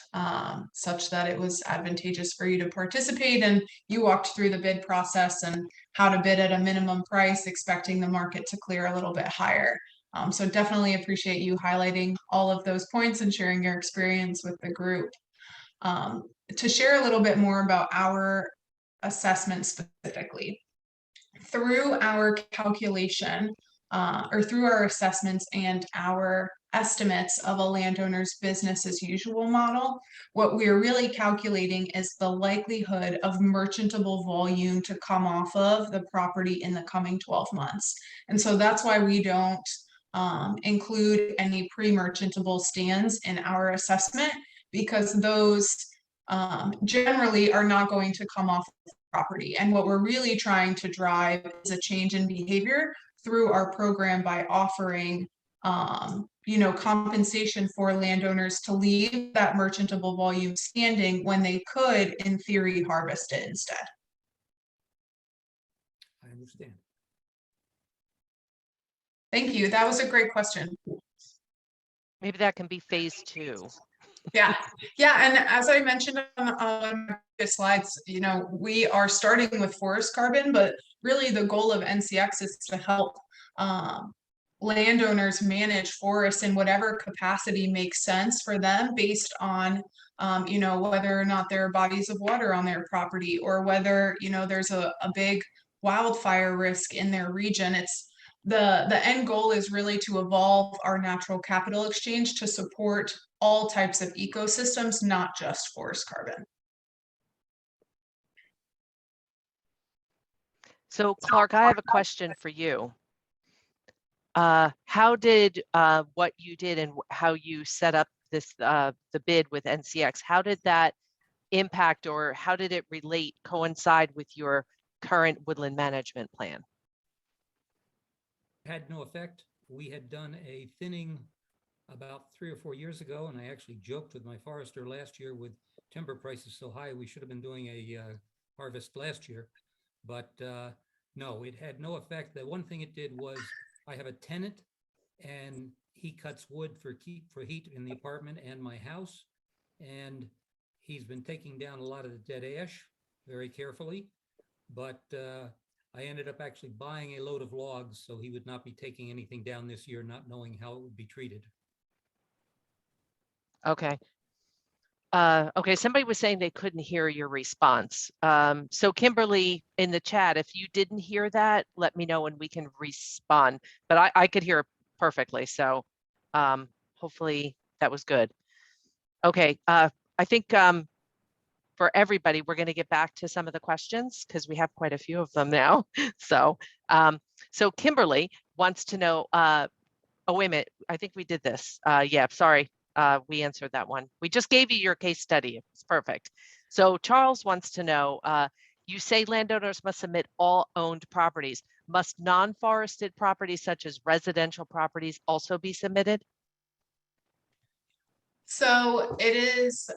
such that it was advantageous for you to participate, and you walked through the bid process and how to bid at a minimum price, expecting the market to clear a little bit higher. So definitely appreciate you highlighting all of those points and sharing your experience with the group. To share a little bit more about our assessment specifically, through our calculation or through our assessments and our estimates of a landowner's business as usual model, what we're really calculating is the likelihood of merchantable volume to come off of the property in the coming 12 months. And so that's why we don't include any pre-merchantable stands in our assessment, because those generally are not going to come off the property. And what we're really trying to drive is a change in behavior through our program by offering compensation for landowners to leave that merchantable volume standing when they could, in theory, harvest it instead. I understand. Thank you. That was a great question. Maybe that can be phase 2. Yeah. And as I mentioned on the slides, we are starting with forest carbon, but really the goal of NCX is to help landowners manage forests in whatever capacity makes sense for them based on, whether or not there are bodies of water on their property, or whether, there's a big wildfire risk in their region. It's the end goal is really to evolve our natural capital exchange to support all types of ecosystems, not just forest carbon. So Clark, I have a question for you. How did what you did and how you set up this the bid with NCX, how did that impact, or how did it coincide with your current woodland management plan? Had no effect. We had done a thinning about 3 or 4 years ago, and I actually joked with my forester last year, with timber prices so high, we should have been doing a harvest last year. But No, it had no effect. The one thing it did was I have a tenant and he cuts wood for heat in the apartment and my house. And he's been taking down a lot of the dead ash very carefully. But I ended up actually buying a load of logs so he would not be taking anything down this year, not knowing how it would be treated. Okay. Okay, somebody was saying they couldn't hear your response. So Kimberly in the chat, if you didn't hear that, let me know and we can respond. But I could hear it perfectly. So hopefully that was good. Okay, I think for everybody, we're going to get back to some of the questions because we have quite a few of them now. So Kimberly wants to know, oh, wait a minute, I think we did this. Yeah, sorry. We answered that one. We just gave you your case study. It's perfect. So Charles wants to know, you say landowners must submit all owned properties. Must non-forested properties such as residential properties also be submitted? So it is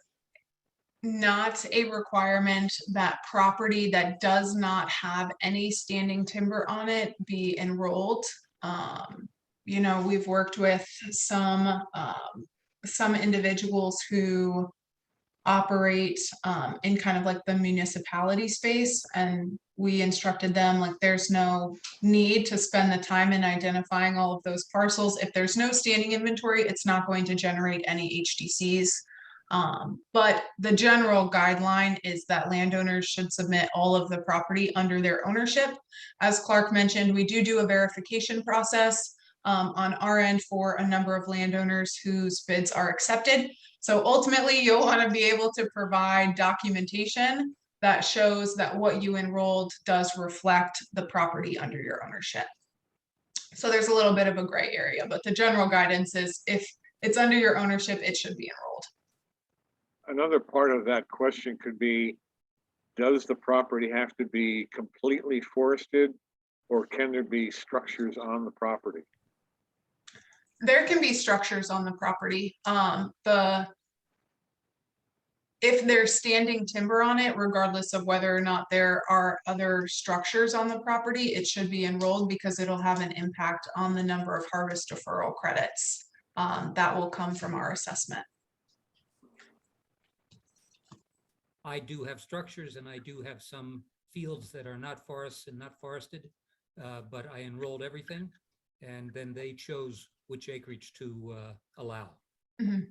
not a requirement that property that does not have any standing timber on it be enrolled. You know, we've worked with some individuals who operate in kind of like the municipality space, and we instructed them like there's no need to spend the time in identifying all of those parcels. If there's no standing inventory, it's not going to generate any HDCs. But the general guideline is that landowners should submit all of the property under their ownership. As Clark mentioned, we do a verification process on our end for a number of landowners whose bids are accepted. So ultimately, you'll want to be able to provide documentation that shows that what you enrolled does reflect the property under your ownership. So there's a little bit of a gray area, but the general guidance is if it's under your ownership, it should be enrolled. Another part of that question could be, does the property have to be completely forested, or can there be structures on the property? There can be structures on the property. If there's standing timber on it, regardless of whether or not there are other structures on the property, it should be enrolled because it'll have an impact on the number of harvest deferral credits that will come from our assessment. I do have structures and I do have some fields that are not forests and not forested, but I enrolled everything and then they chose which acreage to allow. Mm-hmm.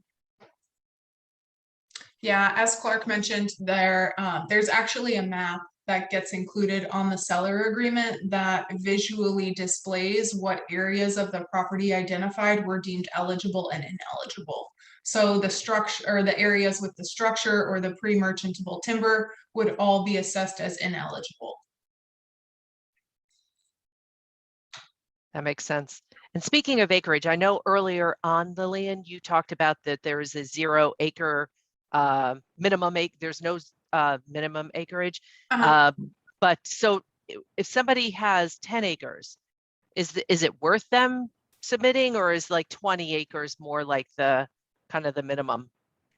Yeah, as Clark mentioned, there's actually a map that gets included on the seller agreement that visually displays what areas of the property identified were deemed eligible and ineligible. So the structure or the areas with the structure or the pre-merchantable timber would all be assessed as ineligible. That makes sense. And speaking of acreage, I know earlier on, Lillian, you talked about that there is a 0 acre minimum there's no minimum acreage. But so if somebody has 10 acres, is it worth them submitting, or is like 20 acres more like the kind of the minimum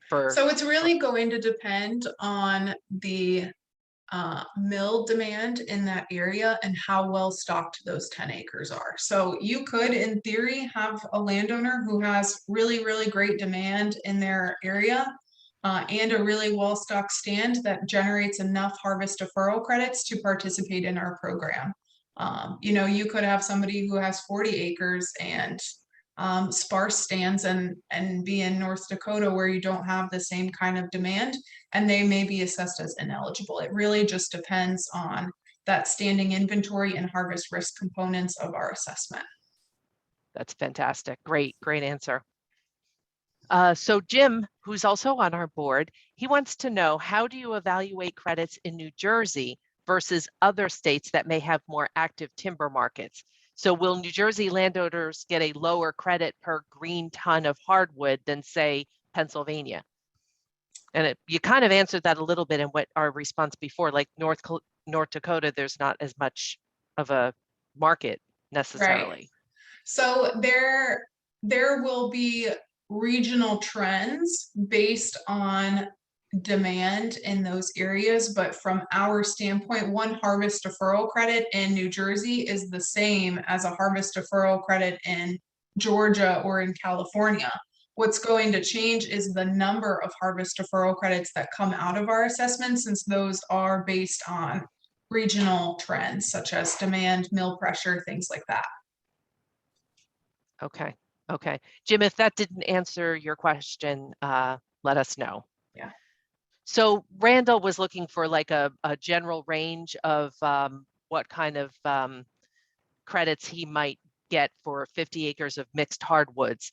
for? So it's really going to depend on the mill demand in that area and how well stocked those 10 acres are. So you could, in theory, have a landowner who has really, really great demand in their area and a really well-stocked stand that generates enough harvest deferral credits to participate in our program. You know, you could have somebody who has 40 acres and sparse stands and be in North Dakota where you don't have the same kind of demand, and they may be assessed as ineligible. It really just depends on that standing inventory and harvest risk components of our assessment. That's fantastic. Great answer. So Jim, who's also on our board, he wants to know, how do you evaluate credits in New Jersey versus other states that may have more active timber markets? So will New Jersey landowners get a lower credit per green ton of hardwood than, say, Pennsylvania? And you kind of answered that a little bit in what our response before, like North Dakota, there's not as much of a market necessarily. Right. So there will be regional trends based on demand in those areas, but from our standpoint, one harvest deferral credit in New Jersey is the same as a harvest deferral credit in Georgia or in California. What's going to change is the number of harvest deferral credits that come out of our assessment, since those are based on regional trends such as demand, mill pressure, things like that. Okay. Okay. Jim, if that didn't answer your question, let us know. Yeah. So Randall was looking for like a general range of what kind of credits he might get for 50 acres of mixed hardwoods.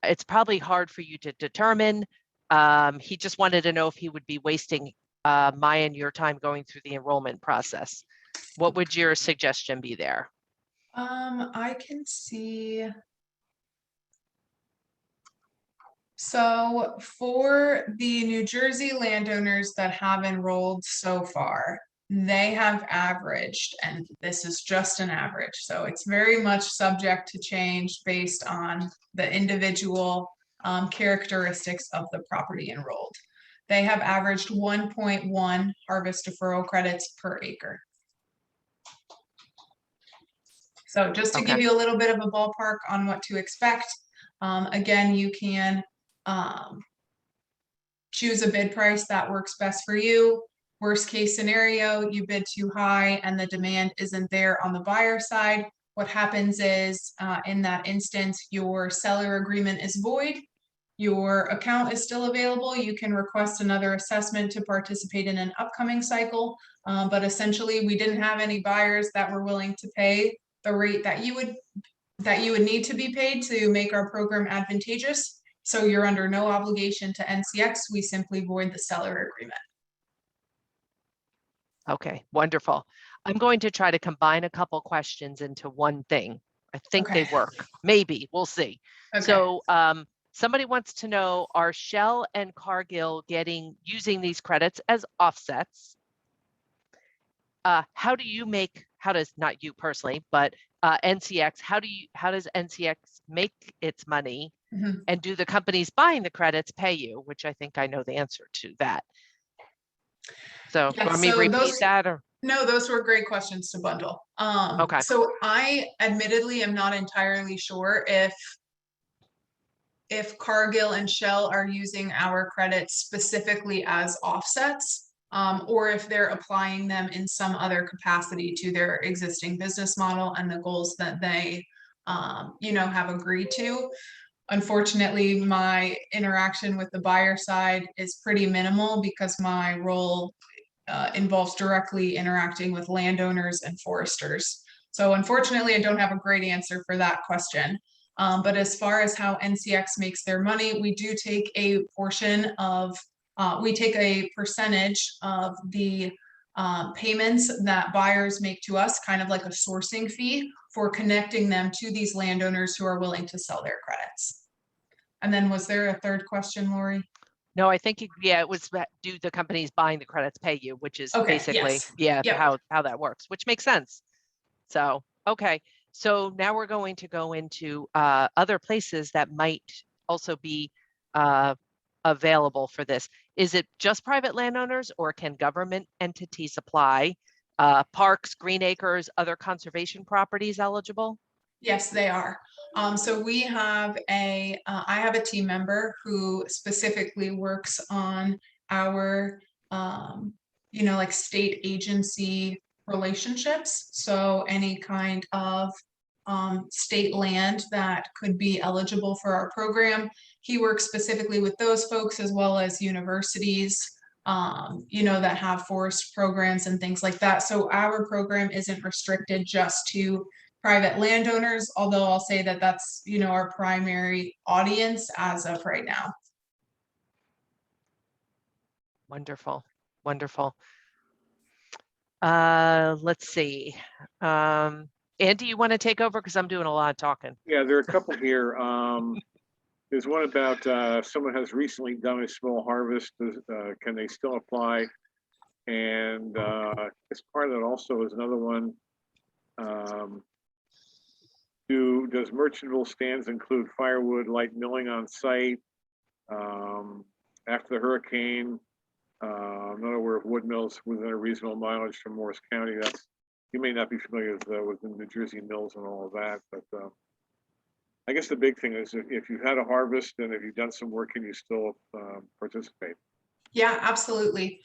It's probably hard for you to determine. He just wanted to know if he would be wasting my and your time going through the enrollment process. What would your suggestion be there? I can see. So for the New Jersey landowners that have enrolled so far, they have averaged, and this is just an average, so it's very much subject to change based on the individual characteristics of the property enrolled. They have averaged 1.1 harvest deferral credits per acre. So just to give you a little bit of a ballpark on what to expect, again, you can choose a bid price that works best for you. Worst case scenario, you bid too high and the demand isn't there on the buyer side. What happens is, in that instance, your seller agreement is void. Your account is still available. You can request another assessment to participate in an upcoming cycle. But essentially, we didn't have any buyers that were willing to pay the rate that you would need to be paid to make our program advantageous. So you're under no obligation to NCX. We simply void the seller agreement. Okay, wonderful. I'm going to try to combine a couple questions into one thing. I think they work. Maybe, we'll see. Okay. So somebody wants to know, are Shell and Cargill using these credits as offsets? How does, not you personally, but NCX, how does NCX make its money? Mm-hmm. And do the companies buying the credits pay you? Which I think I know the answer to that. So Yeah, let me repeat that, or? No, those were great questions to bundle. Okay. So I admittedly am not entirely sure if Cargill and Shell are using our credits specifically as offsets, or if they're applying them in some other capacity to their existing business model and the goals that they, have agreed to. Unfortunately, my interaction with the buyer side is pretty minimal because my role involves directly interacting with landowners and foresters. So unfortunately, I don't have a great answer for that question. But as far as how NCX makes their money, we do take a portion of, we take a percentage of the payments that buyers make to us, kind of like a sourcing fee for connecting them to these landowners who are willing to sell their credits. And then was there a third question, Lori? No, I think, it was, do the companies buying the credits pay you, which is basically, yes. Yep. how that works, which makes sense. So, okay. So now we're going to go into other places that might also be available for this. Is it just private landowners, or can government entities apply? Parks, green acres, other conservation properties eligible? Yes, they are. So we have I have a team member who specifically works on our, like state agency relationships. So any kind of state land that could be eligible for our program. He works specifically with those folks, as well as universities, that have forest programs and things like that. So our program isn't restricted just to private landowners, although I'll say that that's, our primary audience as of right now. Wonderful, wonderful. Let's see. Andy, you want to take over? Because I'm doing a lot of talking. Yeah, there are a couple here. There's one about someone has recently done a small harvest. Can they still apply? And as part of that also is another one. Does merchantable stands include firewood, light milling on site? after the hurricane. I'm not aware of wood mills within a reasonable mileage from Morris County. That's, you may not be familiar with the New Jersey mills and all of that, but I guess the big thing is if you had a harvest and if you've done some work, can you still participate? Yeah, absolutely.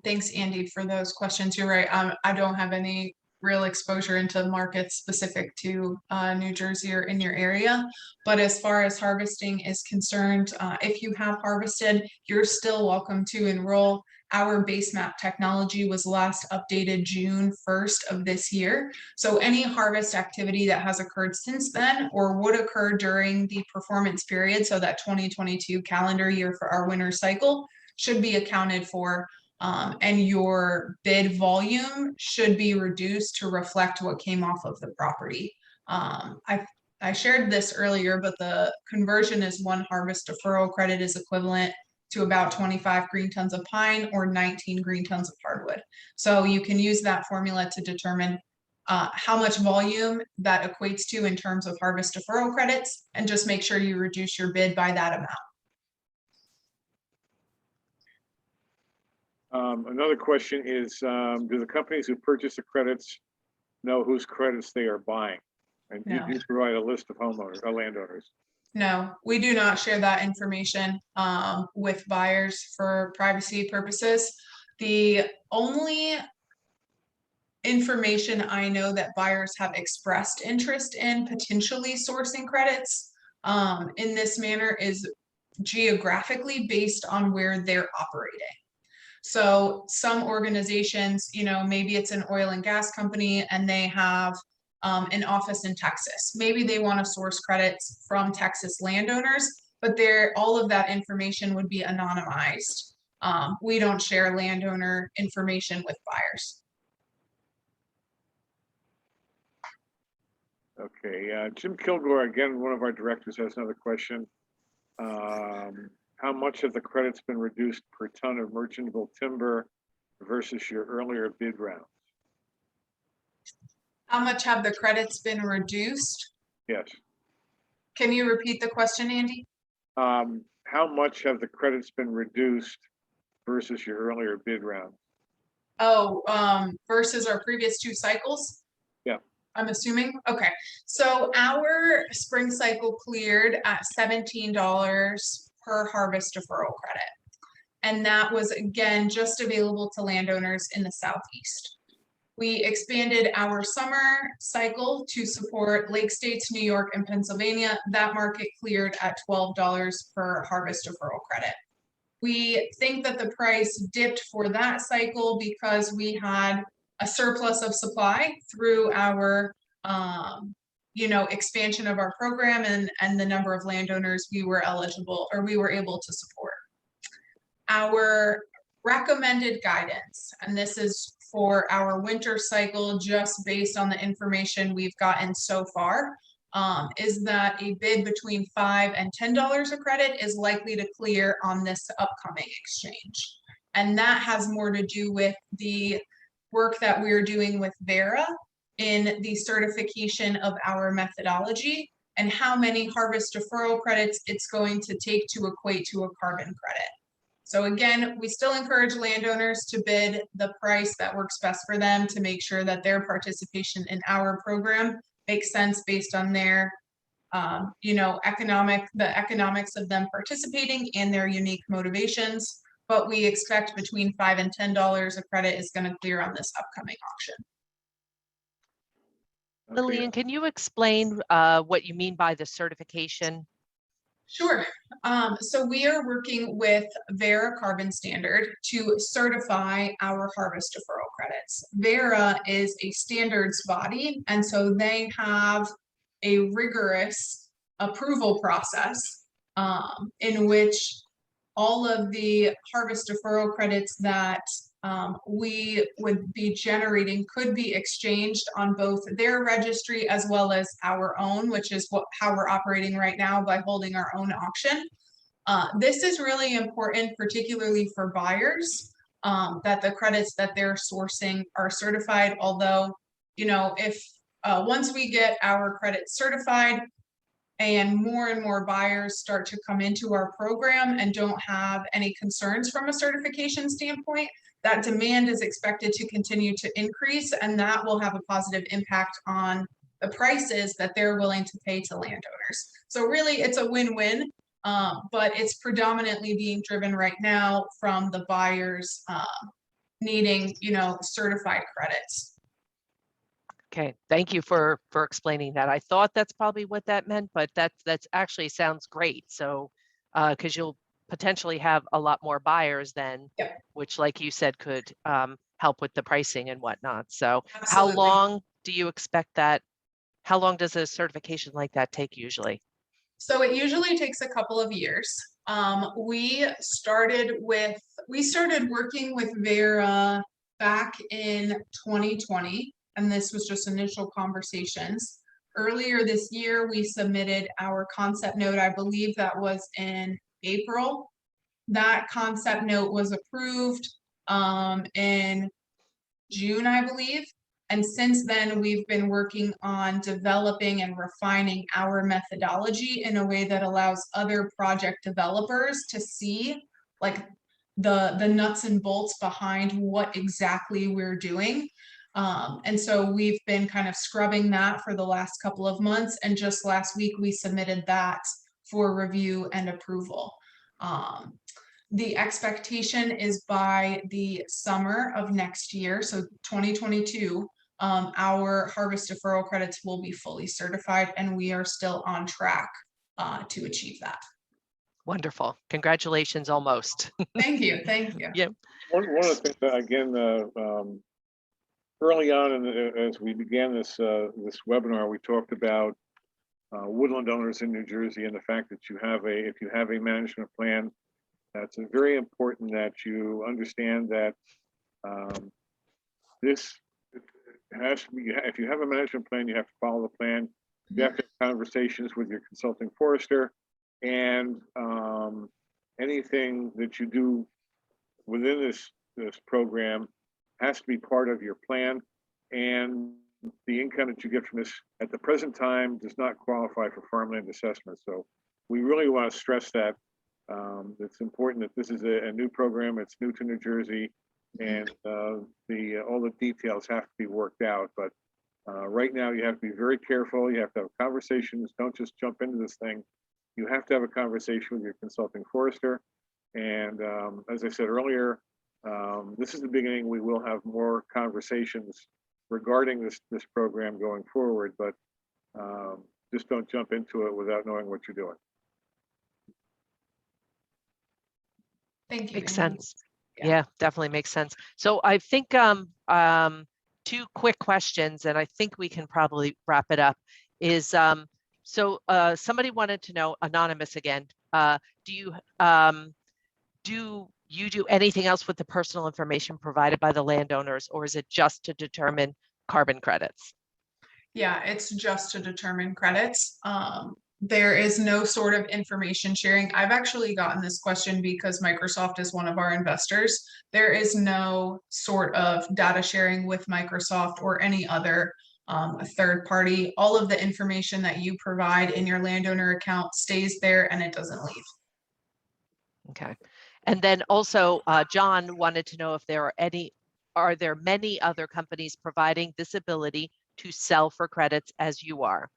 Thanks, Andy, for those questions. You're right. I don't have any real exposure into markets specific to New Jersey or in your area. But as far as harvesting is concerned, if you have harvested, you're still welcome to enroll. Our base map technology was last updated June 1st of this year. So any harvest activity that has occurred since then or would occur during the performance period, so that 2022 calendar year for our winter cycle, should be accounted for, and your bid volume should be reduced to reflect what came off of the property. I shared this earlier, but the conversion is 1 harvest deferral credit is equivalent to about 25 green tons of pine or 19 green tons of hardwood. So you can use that formula to determine how much volume that equates to in terms of harvest deferral credits, and just make sure you reduce your bid by that amount. Another question is, do the companies who purchase the credits know whose credits they are buying? And No. do you provide a list of homeowners or landowners? No, we do not share that information with buyers for privacy purposes. The only information I know that buyers have expressed interest in potentially sourcing credits in this manner is geographically based on where they're operating. So some organizations, you know, maybe it's an oil and gas company and they have an office in Texas. Maybe they want to source credits from Texas landowners, but all of that information would be anonymized. We don't share landowner information with buyers. Okay, Jim Kilgore, again, one of our directors, has another question. How much have the credits been reduced per ton of merchantable timber versus your earlier bid round? How much have the credits been reduced? Yes. Can you repeat the question, Andy? How much have the credits been reduced versus your earlier bid round? Oh, versus our previous 2 cycles? Yeah. I'm assuming. Okay. So our spring cycle cleared at $17 per harvest deferral credit. And that was, again, just available to landowners in the Southeast. We expanded our summer cycle to support Lake States, New York, and Pennsylvania. That market cleared at $12 per harvest deferral credit. We think that the price dipped for that cycle because we had a surplus of supply through our expansion of our program and the number of landowners we were eligible or we were able to support. Our recommended guidance, and this is for our winter cycle just based on the information we've gotten so far, is that a bid between $5 and $10 a credit is likely to clear on this upcoming exchange. And that has more to do with the work that we're doing with Vera in the certification of our methodology and how many harvest deferral credits it's going to take to equate to a carbon credit. So again, we still encourage landowners to bid the price that works best for them to make sure that their participation in our program makes sense based on their, the economics of them participating and their unique motivations. But we expect between $5 and $10 a credit is going to clear on this upcoming auction. Okay. Lillian, can you explain what you mean by the certification? Sure. So we are working with Vera Carbon Standard to certify our harvest deferral credits. Vera is a standards body, and so they have a rigorous approval process in which all of the harvest deferral credits that we would be generating could be exchanged on both their registry as well as our own, which is how we're operating right now by holding our own auction. This is really important, particularly for buyers, that the credits that they're sourcing are certified. Although, if once we get our credits certified, and more buyers start to come into our program and don't have any concerns from a certification standpoint, that demand is expected to continue to increase, and that will have a positive impact on the prices that they're willing to pay to landowners. So really, it's a win-win, but it's predominantly being driven right now from the buyers needing, certified credits. Okay, thank you for explaining that. I thought that's probably what that meant, but that's actually sounds great. So, because you'll potentially have a lot more buyers then, Yep. which, like you said, could help with the pricing and whatnot. So, Absolutely. how long do you expect that? How long does a certification like that take usually? So it usually takes a couple of years. We started working with Vera back in 2020, and this was just initial conversations. Earlier this year, we submitted our concept note. I believe that was in April. That concept note was approved in June, I believe. And since then, we've been working on developing and refining our methodology in a way that allows other project developers to see like the nuts and bolts behind what exactly we're doing. And so we've been kind of scrubbing that for the last couple of months. And just last week, we submitted that for review and approval. The expectation is by the summer of next year, so 2022, our harvest deferral credits will be fully certified, and we are still on track to achieve that. Wonderful. Congratulations, almost. Thank you. Thank you. Yeah. One of the things that, again, early on, as we began this webinar, we talked about woodland owners in New Jersey and the fact that if you have a management plan, that's very important that you understand that this has to be. If you have a management plan, you have to follow the plan. You have to have conversations with your consulting forester, and anything that you do within this program has to be part of your plan. And the income that you get from this at the present time does not qualify for farmland assessment. So we really want to stress that. It's important that this is a new program. It's new to New Jersey, and all the details have to be worked out. But right now, you have to be very careful. You have to have conversations. Don't just jump into this thing. You have to have a conversation with your consulting forester. And as I said earlier, this is the beginning. We will have more conversations regarding this program going forward. But just don't jump into it without knowing what you're doing. Thank you. Makes Andy. sense. Yeah. Yeah, definitely makes sense. So I think two quick questions, and I think we can probably wrap it up. Is somebody wanted to know, anonymous again, do you do anything else with the personal information provided by the landowners, or is it just to determine carbon credits? Yeah, it's just to determine credits. There is no sort of information sharing. I've actually gotten this question because Microsoft is one of our investors. There is no sort of data sharing with Microsoft or any other third party. All of the information that you provide in your landowner account stays there and it doesn't leave. Okay. And then also, John wanted to know if are there many other companies providing this ability to sell for credits as you are?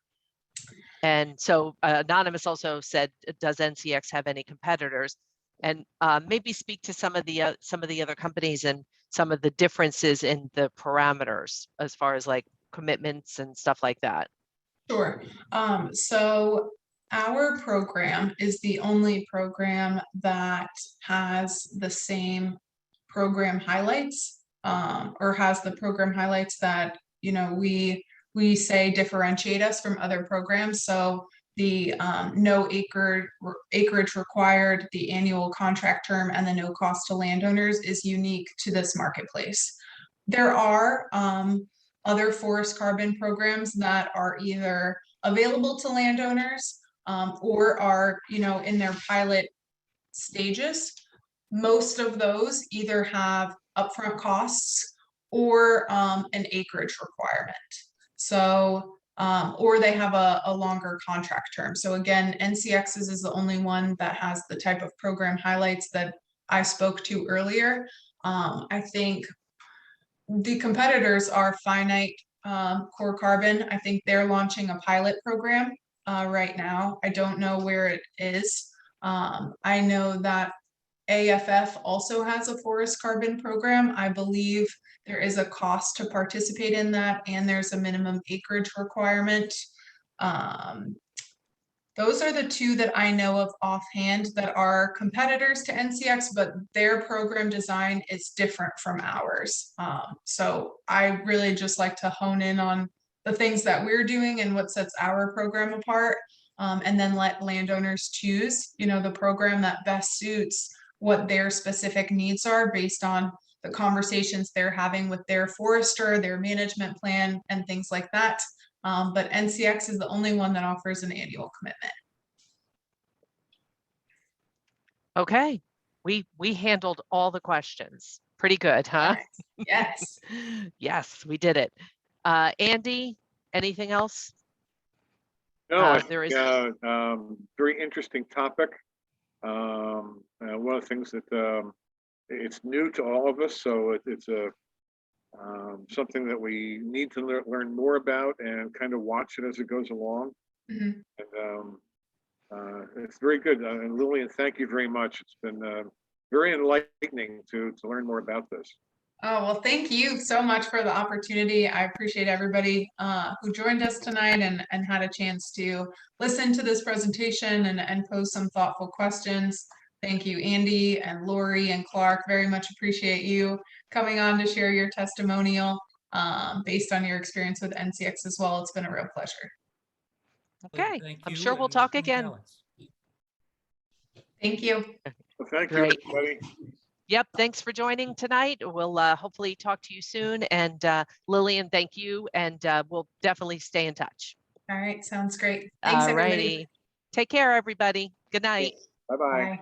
And so Anonymous also said, does NCX have any competitors? And maybe speak to some of the other companies and some of the differences in the parameters as far as like commitments and stuff like that. Sure. So our program is the only program that has the same program highlights, or has the program highlights that we say differentiate us from other programs. So the no acreage required, the annual contract term, and the no cost to landowners is unique to this marketplace. There are other forest carbon programs that are either available to landowners or are in their pilot stages. Most of those either have upfront costs or an acreage requirement. So or they have a longer contract term. So again, NCX's is the only one that has the type of program highlights that I spoke to earlier. I think the competitors are Finite Core Carbon. I think they're launching a pilot program right now. I don't know where it is. I know that AFF also has a forest carbon program. I believe there is a cost to participate in that, and there's a minimum acreage requirement. Those are the two that I know of offhand that are competitors to NCX, but their program design is different from ours. So I really just like to hone in on the things that we're doing and what sets our program apart, and then let landowners choose, the program that best suits what their specific needs are based on the conversations they're having with their forester, their management plan, and things like that. But NCX is the only one that offers an annual commitment. Okay, we handled all the questions. Pretty good, huh? Yes. Yes, we did it. Andy, anything else? No, There is very interesting topic. One of the things that it's new to all of us, so it's a something that we need to learn more about and kind of watch it as it goes along. Mm-hmm. And it's very good. And Lillian, thank you very much. It's been very enlightening to learn more about this. Oh, well, thank you so much for the opportunity. I appreciate everybody who joined us tonight and had a chance to listen to this presentation and pose some thoughtful questions. Thank you, Andy and Lori and Clark. Very much appreciate you coming on to share your testimonial based on your experience with NCX as well. It's been a real pleasure. okay. Thank I'm you, sure we'll and talk welcome, again. Alex. Thank you. Well, thank Great. you, everybody. Yep, thanks for joining tonight. We'll hopefully talk to you soon. And Lillian, thank you. And we'll definitely stay in touch. All right, sounds great. Thanks, All everybody. righty. Take care, everybody. Good night. Bye-bye. Bye.